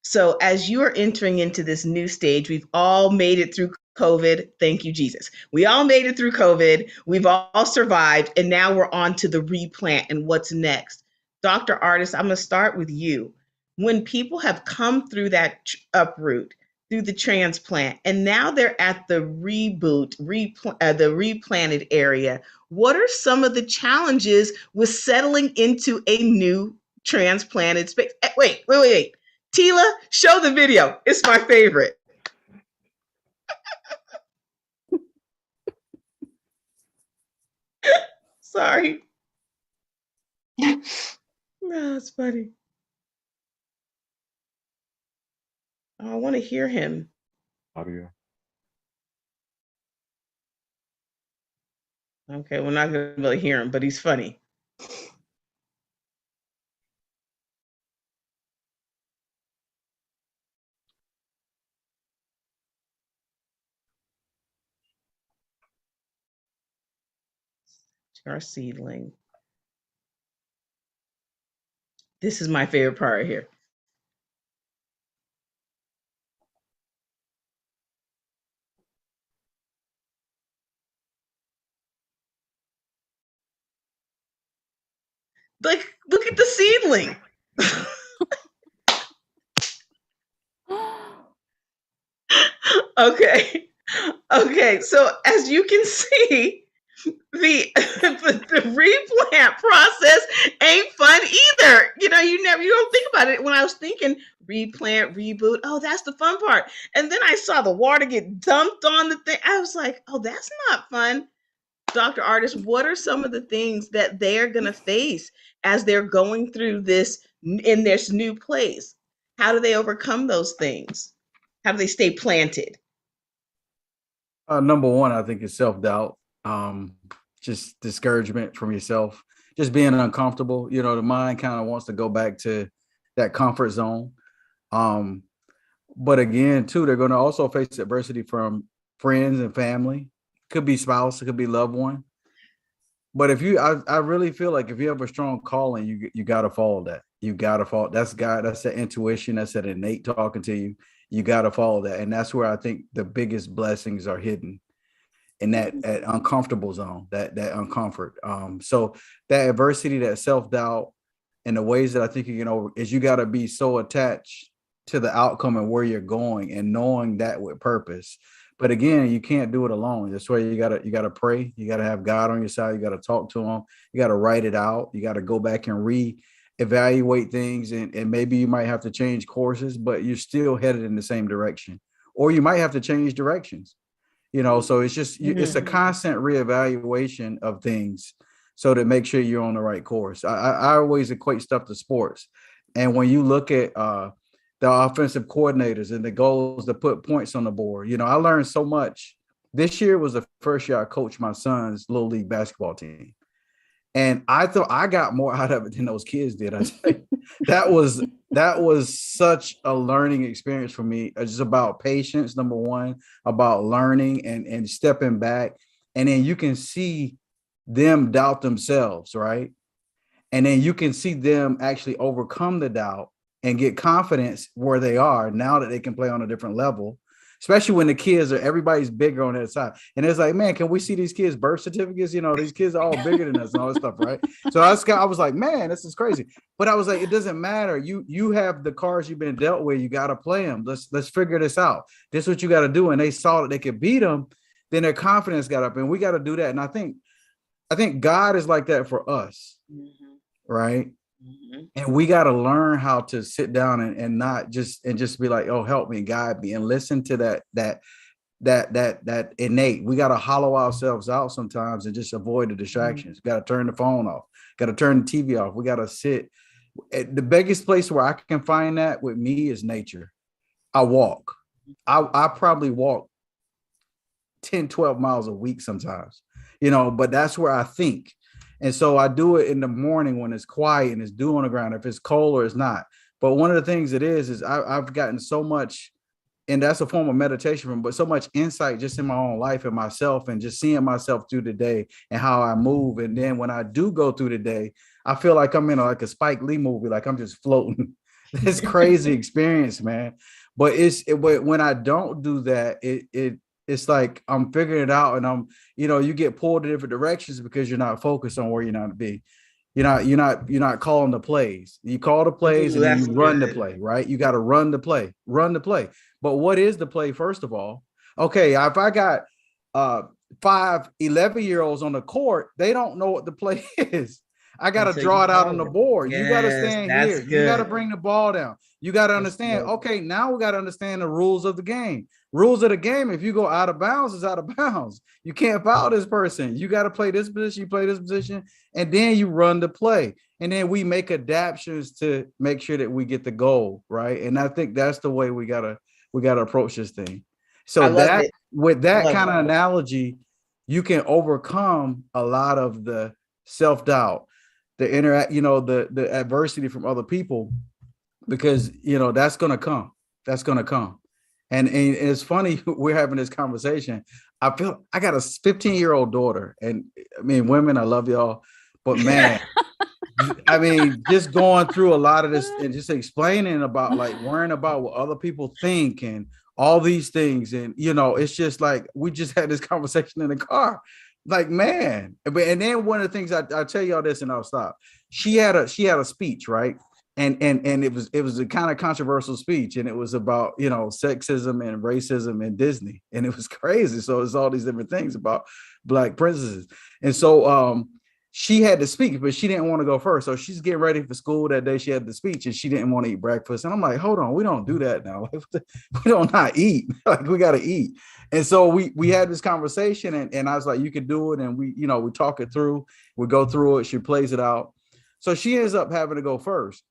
Speaker 4: So as you are entering into this new stage, we've all made it through COVID. Thank you, Jesus. We all made it through COVID. We've all survived. And now we're on to the replant and what's next. Dr. Artis, I'm going to start with you. When people have come through that uproot, through the transplant, and now they're at the reboot, the replanted area, what are some of the challenges with settling into a new transplanted space? Wait. Tila, show the video. It's my favorite. Sorry. No, it's funny. I want to hear him.
Speaker 2: Audio.
Speaker 4: Okay, we're not going to be able to hear him, but he's funny. Our seedling. This is my favorite part here. Like, look at the seedling. Okay. So as you can see, the replant process ain't fun either. You don't think about it. When I was thinking replant, reboot, oh, that's the fun part. And then I saw the water get dumped on the thing. I was like, oh, that's not fun. Dr. Artis, what are some of the things that they're going to face as they're going through this in this new place? How do they overcome those things? How do they stay planted?
Speaker 3: Number one, I think is self-doubt, just discouragement from yourself, just being uncomfortable. The mind kind of wants to go back to that comfort zone. But again, too, they're going to also face adversity from friends and family. Could be spouse, it could be loved one. But I really feel like if you have a strong calling, you got to follow that. You got to follow. That's God. That's that intuition. That's that innate talking to you. You got to follow that. And that's where I think the biggest blessings are hidden, in that uncomfortable zone, that uncomfort. So that adversity, that self-doubt, and the ways that I think you can over is you got to be so attached to the outcome and where you're going and knowing that with purpose. But again, you can't do it alone. That's why you gotta pray. You gotta have God on your side. You gotta talk to him. You gotta write it out. You gotta go back and evaluate things, and maybe you might have to change courses, but you're still headed in the same direction, or you might have to change directions. So it's just it's a constant reevaluation of things, so to make sure you're on the right course. I always equate stuff to sports, and when you look at the offensive coordinators and the goals to put points on the board, I learned so much. This year was the first year I coached my son's little league basketball team, and I thought I got more out of it than those kids did. I tell you, that was such a learning experience for me. It's just about patience, number one, about learning and stepping back. And then you can see them doubt themselves, right? And then you can see them actually overcome the doubt and get confidence where they are now that they can play on a different level, especially when the kids everybody's bigger on that side. And it's like, man, can we see these kids' birth certificates? These kids are all bigger than us and all this stuff, right? So I was like, man, this is crazy. But I was like, it doesn't matter. You have the cards you've been dealt with. You got to play them. Let's figure this out. This is what you got to do. And they saw that they could beat them. Then their confidence got up, and we got to do that. And I think God is like that for us, right? And we got to learn how to sit down and not just be like, oh, help me, guide me, and listen to that innate. We got to hollow ourselves out sometimes and just avoid the distractions. Got to turn the phone off, got to turn the TV off. We got to sit. The biggest place where I can find that with me is nature. I walk. I probably walk 10, 12 miles a week sometimes, but that's where I think. And so I do it in the morning when it's quiet and it's dew on the ground, if it's cold or it's not. But one of the things it is I've gotten so much, and that's a form of meditation, but so much insight just in my own life and myself, and just seeing myself through the day and how I move. And then when I do go through the day, I feel like I'm in a Spike Lee movie, like I'm just floating. It's crazy experience, man. But when I don't do that, it's like I'm figuring it out, and you get pulled in different directions because you're not focused on where you're not to be. You're not calling the plays. You call the plays and then you run the play, right? You got to run the play. But what is the play, first of all? Okay, if I got 5 11-year-olds on the court, they don't know what the play is. I got to draw it out on the board. You got to stand here. Good. You got to bring the ball down. You got to understand, okay, now we got to understand the rules of the game. Rules of the game, if you go out of bounds, it's out of bounds. You can't foul this person. You got to play this position, you play this position, and then you run the play. And then we make adaptations to make sure that we get the goal, right? And I think that's the way we gotta approach this thing. So with that kind of analogy, you can overcome a lot of the self-doubt, the the adversity from other people, because that's gonna come. And it's funny, we're having this conversation. I feel I got a 15-year-old daughter, and I mean, women, I love y'all, but man, I mean, just going through a lot of this and just explaining about, like, worrying about what other people think and all these things. And, it's just like, we just had this conversation in the car, like, man. And then one of the things I'll tell y'all this and I'll stop. She had a speech, right? And it was a kind of controversial speech, and it was about sexism and racism and Disney, and it was crazy. So it's all these different things about Black princesses, and so she had to speak, but she didn't want to go first. So she's getting ready for school that day. She had the speech, and she didn't want to eat breakfast. And I'm like, hold on, we don't do that now. We don't not eat. Like, we got to eat. And so we had this conversation, and I was like, you can do it, and we talk it through. We go through it. She plays it out. So she ends up having to go first.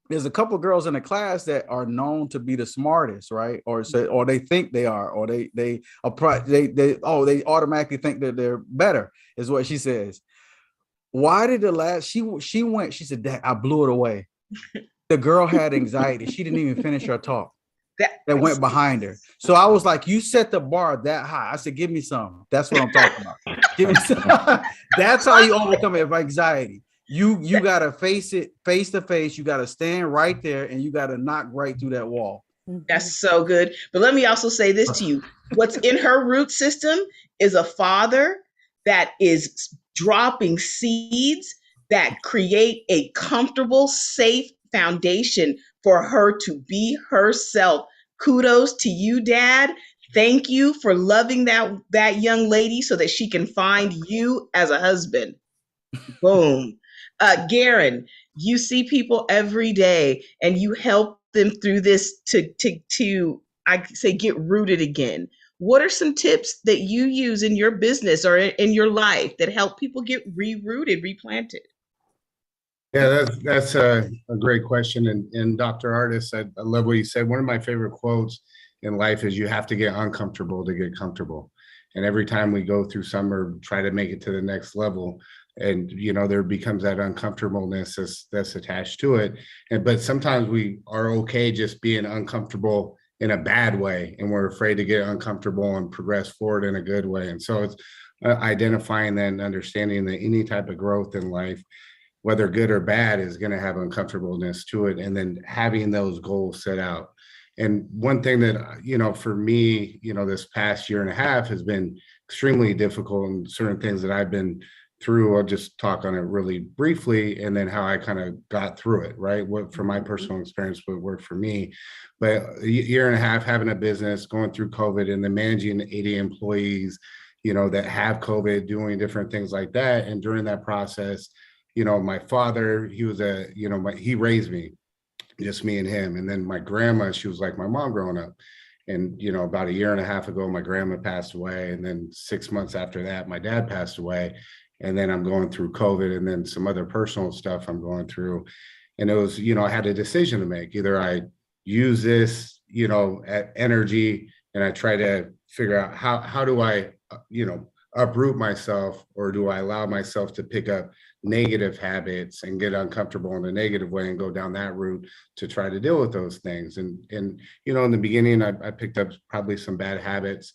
Speaker 3: There's a couple of girls in the class that are known to be the smartest, right? Or they think they are, or they automatically think that they're better, is what she says. Why did she said, Dad, I blew it away. The girl had anxiety. She didn't even finish her talk. That went behind her. So I was like, you set the bar that high. I said, give me some. That's what I'm talking about. Give me some. That's how you overcome it, anxiety. You got to face it face to face. You got to stand right there, and you got to knock right through that wall.
Speaker 4: That's so good. But let me also say this to you. What's in her root system is a father that is dropping seeds that create a comfortable, safe foundation for her to be herself. Kudos to you, Dad. Thank you for loving that young lady so that she can find you as a husband. Boom. Garen, You see people every day and you help them through this to I say get rooted again. What are some tips that you use in your business or in your life that help people get re-rooted, replanted?
Speaker 6: Yeah, that's a great question. And Dr. Artis, I love what you said. One of my favorite quotes in life is you have to get uncomfortable to get comfortable. And every time we go through summer, try to make it to the next level, and there becomes that uncomfortableness that's attached to it. But sometimes we are okay just being uncomfortable in a bad way, and we're afraid to get uncomfortable and progress forward in a good way. And so it's identifying that and understanding that any type of growth in life, whether good or bad, is going to have uncomfortableness to it, and then having those goals set out. And one thing that, for me, this past year and a half has been extremely difficult, and certain things that I've been through, I'll just talk on it really briefly, and then how I kind of got through it, right? What from my personal experience, what worked for me. But a year and a half having a business, going through COVID, and then managing 80 employees, that have COVID, doing different things like that. And during that process, my father, he was he raised me, just me and him. And then my grandma, she was like my mom growing up. And, about a year and a half ago, my grandma passed away. And then 6 months after that, my dad passed away. And then I'm going through COVID, and then some other personal stuff I'm going through. And it was, I had a decision to make. Either I use this, at energy, and I try to figure out how do I, uproot myself, or do I allow myself to pick up negative habits and get uncomfortable in a negative way and go down that route to try to deal with those things. And in the beginning, I picked up probably some bad habits.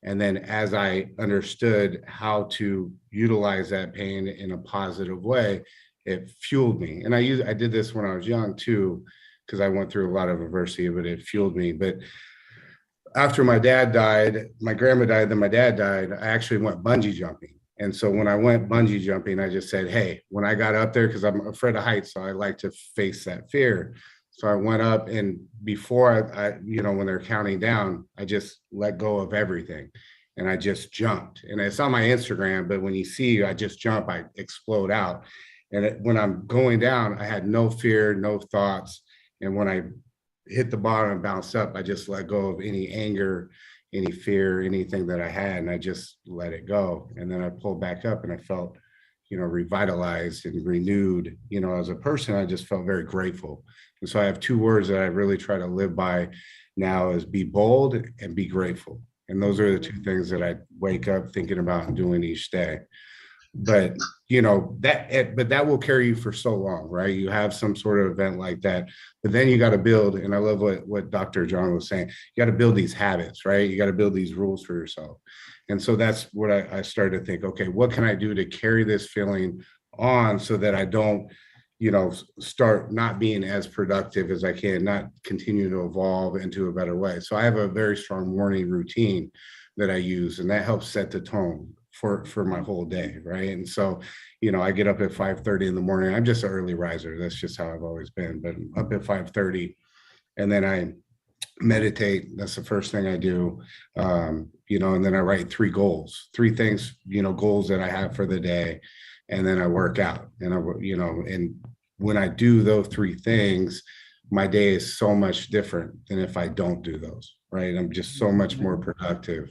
Speaker 6: And then as I understood how to utilize that pain in a positive way, it fueled me. And I did this when I was young too, because I went through a lot of adversity, but it fueled me. But after my dad died, my grandma died, then my dad died, I actually went bungee jumping. And so when I went bungee jumping, I just said, hey, when I got up there, because I'm afraid of heights, so I like to face that fear. So I went up, and before I when they're counting down, I just let go of everything, and I just jumped. And it's on my Instagram, but when you see I just jump, I explode out. And when I'm going down, I had no fear, no thoughts. And when I hit the bottom and bounced up, I just let go of any anger, any fear, anything that I had, and I just let it go. And then I pulled back up, and I felt, revitalized and renewed. As a person, I just felt very grateful. And so I have 2 words that I really try to live by now, is be bold and be grateful. And those are the 2 things that I wake up thinking about and doing each day. But that will carry you for so long, right? You have some sort of event like that, but then you got to build. And I love what Dr. John was saying. You got to build these habits, right? You got to build these rules for yourself. And so that's what I started to think, okay, what can I do to carry this feeling on so that I don't, start not being as productive as I can, not continue to evolve into a better way. So I have a very strong morning routine that I use, and that helps set the tone for my whole day, right? And so, I get up at 5:30 in the morning. I'm just an early riser. That's just how I've always been. But I'm up at 5:30, and then I meditate. That's the first thing I do. And then I write 3 goals, 3 things, goals that I have for the day, and then I work out. And and when I do those 3 things, my day is so much different than if I don't do those, right? I'm just so much more productive.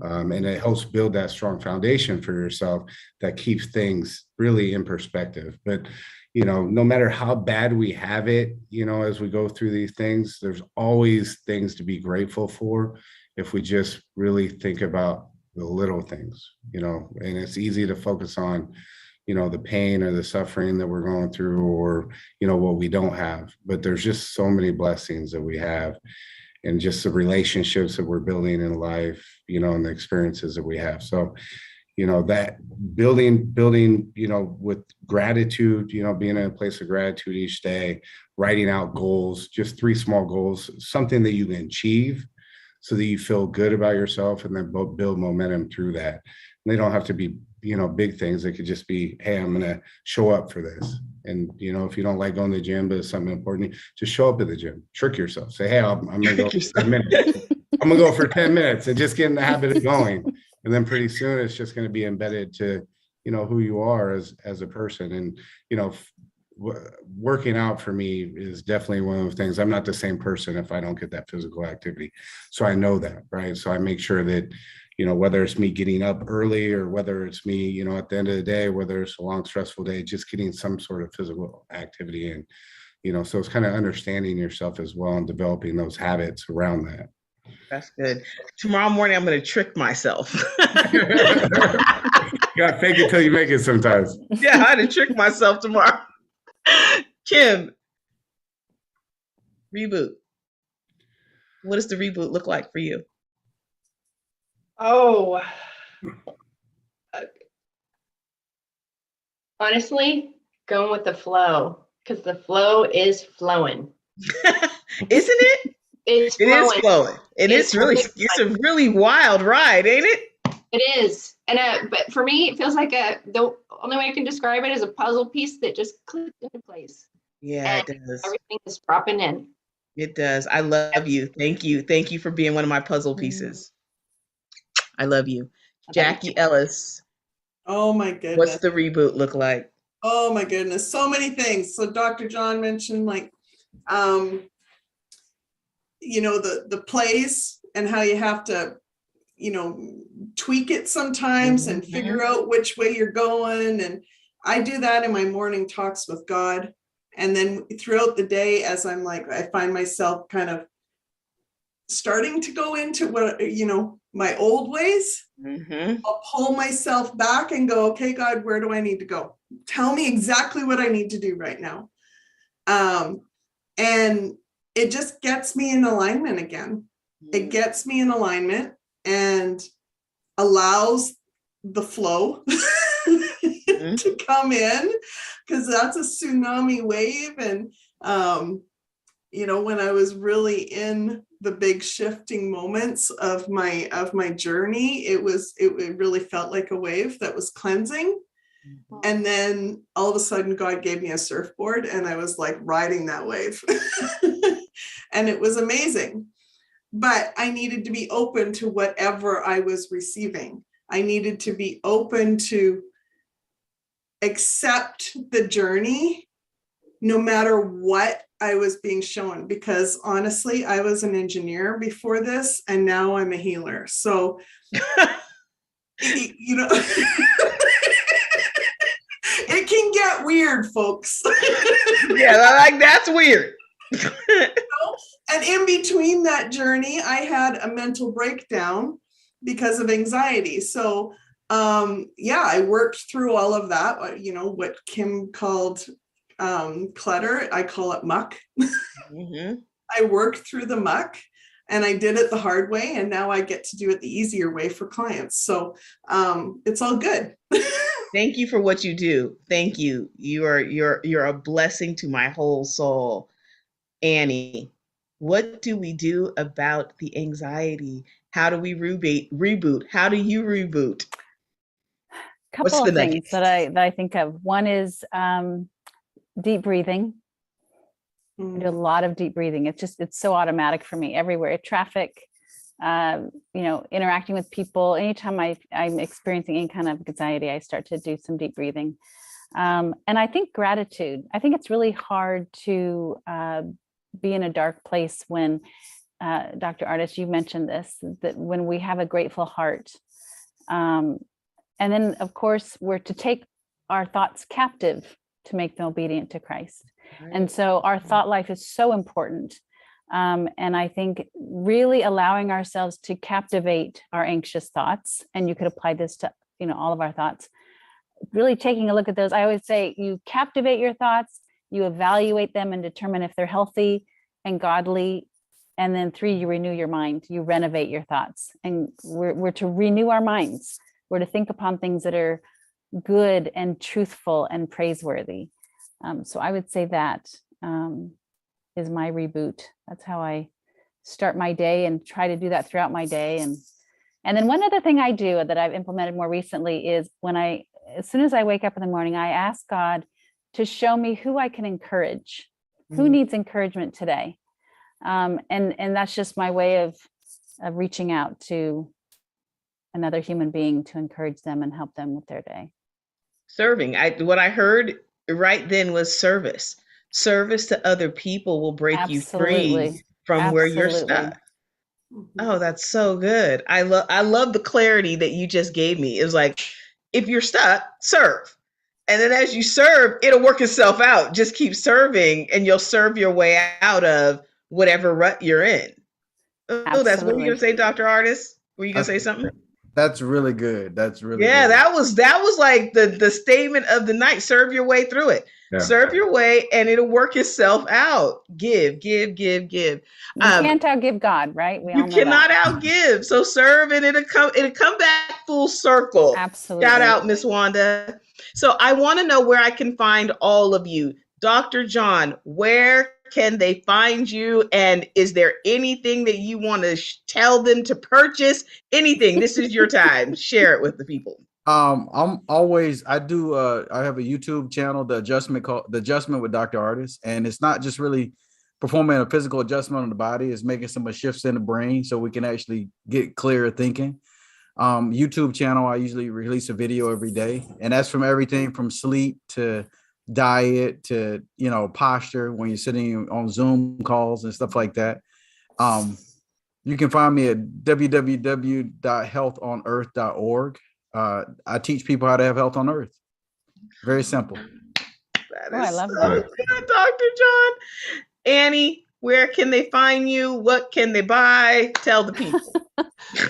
Speaker 6: And it helps build that strong foundation for yourself that keeps things really in perspective. But, no matter how bad we have it, as we go through these things, there's always things to be grateful for if we just really think about the little things, and it's easy to focus on, the pain or the suffering that we're going through, or, what we don't have. But there's just so many blessings that we have, and just the relationships that we're building in life, and the experiences that we have. So, that building, with gratitude, being in a place of gratitude each day, writing out goals, just 3 small goals, something that you can achieve so that you feel good about yourself, and then build momentum through that. And they don't have to be, big things. It could just be, hey, I'm going to show up for this. And, if you don't like going to the gym, but it's something important, just show up at the gym, trick yourself, say, hey, I'm going to go for 10 minutes. I'm going to go for 10 minutes and just get in the habit of going. And then pretty soon it's just going to be embedded to, who you are as a person. And,
Speaker 8: working out for me is definitely one of those things. I'm not the same person if I don't get that physical activity. So I know that, right? So I make sure that, whether it's me getting up early or whether it's me, at the end of the day, whether it's a long, stressful day, just getting some sort of physical activity in, so it's kind of understanding yourself as well and developing those habits around that.
Speaker 4: That's good. Tomorrow morning, I'm going to trick myself.
Speaker 8: You gotta fake it till you make it sometimes.
Speaker 4: Yeah, I had to trick myself tomorrow. Kim, reboot. What does the reboot look like for you?
Speaker 7: Oh, honestly, going with the flow, because the flow is flowing.
Speaker 4: Isn't it?
Speaker 7: It's
Speaker 4: It
Speaker 7: flowing.
Speaker 4: is flowing. It's a really wild ride, ain't it?
Speaker 7: It is. And but for me, it feels like the only way I can describe it is a puzzle piece that just clicks into place.
Speaker 4: Yeah,
Speaker 7: And
Speaker 4: it does.
Speaker 7: everything is dropping in.
Speaker 4: It does. I love you. Thank you. Thank you for being one of my puzzle pieces. I love you. Jackie Ellis,
Speaker 5: Oh my goodness.
Speaker 4: what's the reboot look like?
Speaker 5: Oh my goodness. So many things. So Dr. John mentioned the plays and how you have to, tweak it sometimes and figure out which way you're going. And I do that in my morning talks with God. And then throughout the day, as I find myself kind of starting to go into what, my old ways, I'll pull myself back and go, okay, God, where do I need to go? Tell me exactly what I need to do right now. And it just gets me in alignment again. It gets me in alignment and allows the flow to come in, because that's a tsunami wave. And, when I was really in the big shifting moments of my journey, it really felt like a wave that was cleansing. And then all of a sudden God gave me a surfboard and I was like riding that wave. And it was amazing. But I needed to be open to whatever I was receiving. I needed to be open to accept the journey, no matter what I was being shown. Because honestly, I was an engineer before this, and now I'm a healer. So, it can get weird, folks.
Speaker 4: Yeah, that's weird.
Speaker 5: And in between that journey, I had a mental breakdown because of anxiety. So, I worked through all of that. What Kim called clutter, I call it muck. I worked through the muck and I did it the hard way. And now I get to do it the easier way for clients. So it's all good.
Speaker 4: Thank you for what you do. Thank you. You're a blessing to my whole soul. Annie, what do we do about the anxiety? How do we reboot? How do you reboot?
Speaker 1: Couple of things that I think of. One is deep breathing. I do a lot of deep breathing. It's so automatic for me everywhere. Traffic, interacting with people. Anytime I'm experiencing any kind of anxiety, I start to do some deep breathing. And I think gratitude. I think it's really hard to be in a dark place when, Dr. Artis, you mentioned this, that when we have a grateful heart. And then, of course, we're to take our thoughts captive to make them obedient to Christ. Right. And so our thought life is so important. And I think really allowing ourselves to captivate our anxious thoughts, and you could apply this to, all of our thoughts, really taking a look at those. I always say you captivate your thoughts, you evaluate them and determine if they're healthy and godly. And then 3, you renew your mind, you renovate your thoughts. And we're to renew our minds. We're to think upon things that are good and truthful and praiseworthy. So I would say that is my reboot. That's how I start my day and try to do that throughout my day. And then one other thing I do that I've implemented more recently is as soon as I wake up in the morning, I ask God to show me who I can encourage, who needs encouragement today. And that's just my way of reaching out to another human being to encourage them and help them with their day.
Speaker 4: Serving. What I heard right then was service. Service to other people will break you free
Speaker 1: Absolutely.
Speaker 4: from where you're
Speaker 1: Absolutely.
Speaker 4: stuck. Oh, that's so good. I love the clarity that you just gave me. It was like, if you're stuck, serve. And then as you serve, it'll work itself out. Just keep serving and you'll serve your way out of whatever rut you're in. Oh, that's what you're
Speaker 1: Absolutely.
Speaker 4: gonna say, Dr. Artist? Were you gonna say something?
Speaker 3: That's really good. That's really
Speaker 4: Yeah,
Speaker 3: good.
Speaker 4: that was like the statement of the night. Serve your way through it.
Speaker 8: Yeah.
Speaker 4: Serve your way and it'll work itself out. Give, give, give, give.
Speaker 1: You can't outgive God, right? We all
Speaker 4: You
Speaker 1: know
Speaker 4: cannot
Speaker 1: that.
Speaker 4: outgive. So serve and it'll come back full circle.
Speaker 1: Absolutely.
Speaker 4: Shout out, Miss Wanda. So I want to know where I can find all of you. Dr. John, where can they find you? And is there anything that you want to tell them to purchase? Anything. This is your time. Share it with the people.
Speaker 3: I have a YouTube channel, The Adjustment with Dr. Artist. And it's not just really performing a physical adjustment on the body, it's making some shifts in the brain so we can actually get clearer thinking. YouTube channel, I usually release a video every day. And that's from everything from sleep to diet to, posture when you're sitting on Zoom calls and stuff like that. You can find me at www.healthonearth.org. I teach people how to have health on earth. Very simple.
Speaker 4: I love
Speaker 1: that.
Speaker 4: Good, Dr. John. Annie, where can they find you? What can they buy? Tell the people.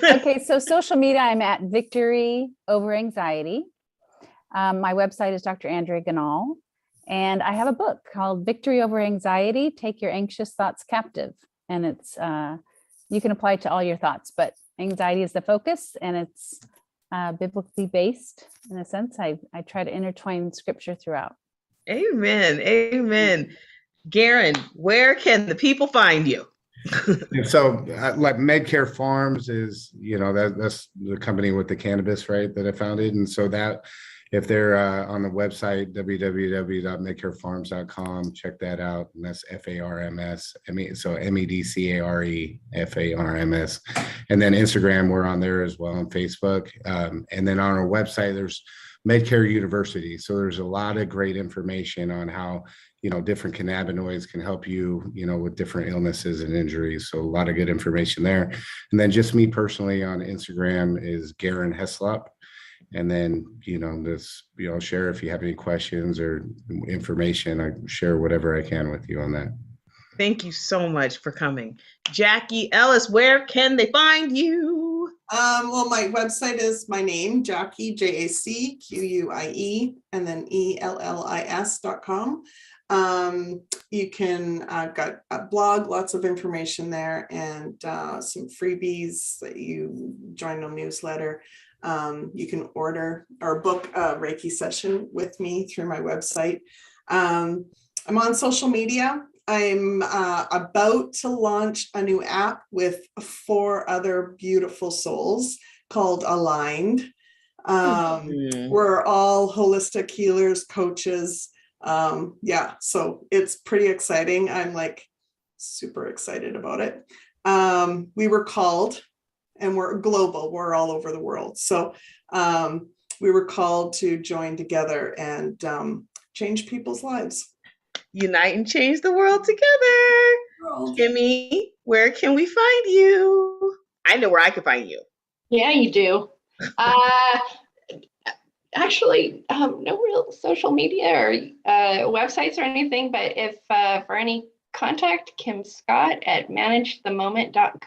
Speaker 1: Okay, so social media, I'm at Victory Over Anxiety. My website is Dr. Andrea Ganal. And I have a book called Victory Over Anxiety, Take Your Anxious Thoughts Captive. And it's, you can apply it to all your thoughts, but anxiety is the focus and it's biblically based in a sense. I try to intertwine scripture throughout.
Speaker 4: Amen. Amen. Garen, where can the people find you?
Speaker 8: And so like Medcare Farms is, that's the company with the cannabis, right, that I founded. And so that if they're on the website, www.medcarefarms.com, check that out. And that's FARMS. So MEDCAREFARMS. And then Instagram, we're on there as well, and Facebook. And then on our website, there's Medcare University. So there's a lot of great information on how, different cannabinoids can help you, with different illnesses and injuries. So a lot of good information there. And then just me personally on Instagram is Garen Heslop. And then, share if you have any questions or information, I share whatever I can with you on that.
Speaker 4: Thank you so much for coming. Jackie Ellis, where can they find you?
Speaker 5: Well, my website is my name, Jackie, JACQUIE, and then ELLIS.com. You can, I've got a blog, lots of information there, and some freebies that you join the newsletter. You can order or book a Reiki session with me through my website. I'm on social media. I'm about to launch a new app with 4 other beautiful souls called Aligned. We're all holistic healers, coaches. So it's pretty exciting. I'm like super excited about it. We were called, and we're global, we're all over the world. So we were called to join together and change people's lives.
Speaker 4: Unite and change the world together. Kimmy, where can we find you? I know where I can find you.
Speaker 7: Yeah, you do. Actually, no real social media or websites or anything, but if for any contact, Kim Scott at managethemoment.com.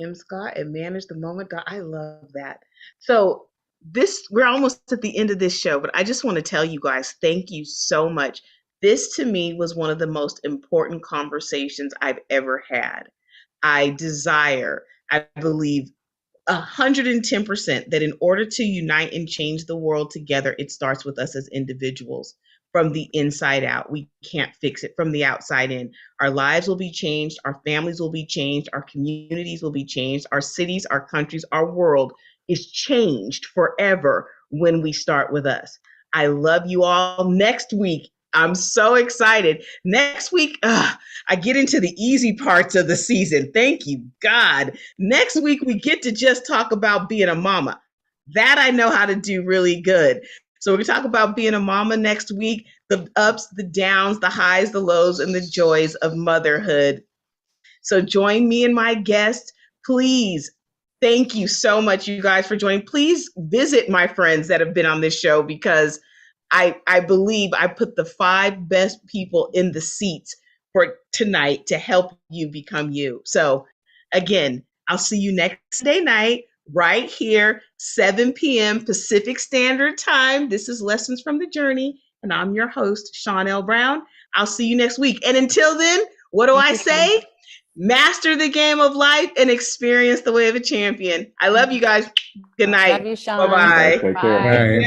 Speaker 4: Kim Scott at managethemoment. I love that. So we're almost at the end of this show, but I just want to tell you guys, thank you so much. This to me was one of the most important conversations I've ever had. I believe 110% that in order to unite and change the world together, it starts with us as individuals. From the inside out. We can't fix it from the outside in. Our lives will be changed. Our families will be changed. Our communities will be changed. Our cities, our countries, our world is changed forever when we start with us. I love you all. Next week, I'm so excited. Next week, I get into the easy parts of the season. Thank you, God. Next week, we get to just talk about being a mama. That I know how to do really good. So we're going to talk about being a mama next week, the ups, the downs, the highs, the lows, and the joys of motherhood. So join me and my guest. Please, thank you so much, you guys, for joining. Please visit my friends that have been on this show, because I believe I put the 5 best people in the seats for tonight to help you become you. So again, I'll see you next day night right here, 7 p.m. Pacific Standard Time. This is Lessons from the Journey, and I'm your host, Sean L. Brown. I'll see you next week. And until then, what do I say? Master the game of life and experience the way of a champion. I love you guys. Good night.
Speaker 1: Love you, Sean.
Speaker 4: Bye-bye.
Speaker 2: Take care.
Speaker 1: Bye.
Speaker 8: Right.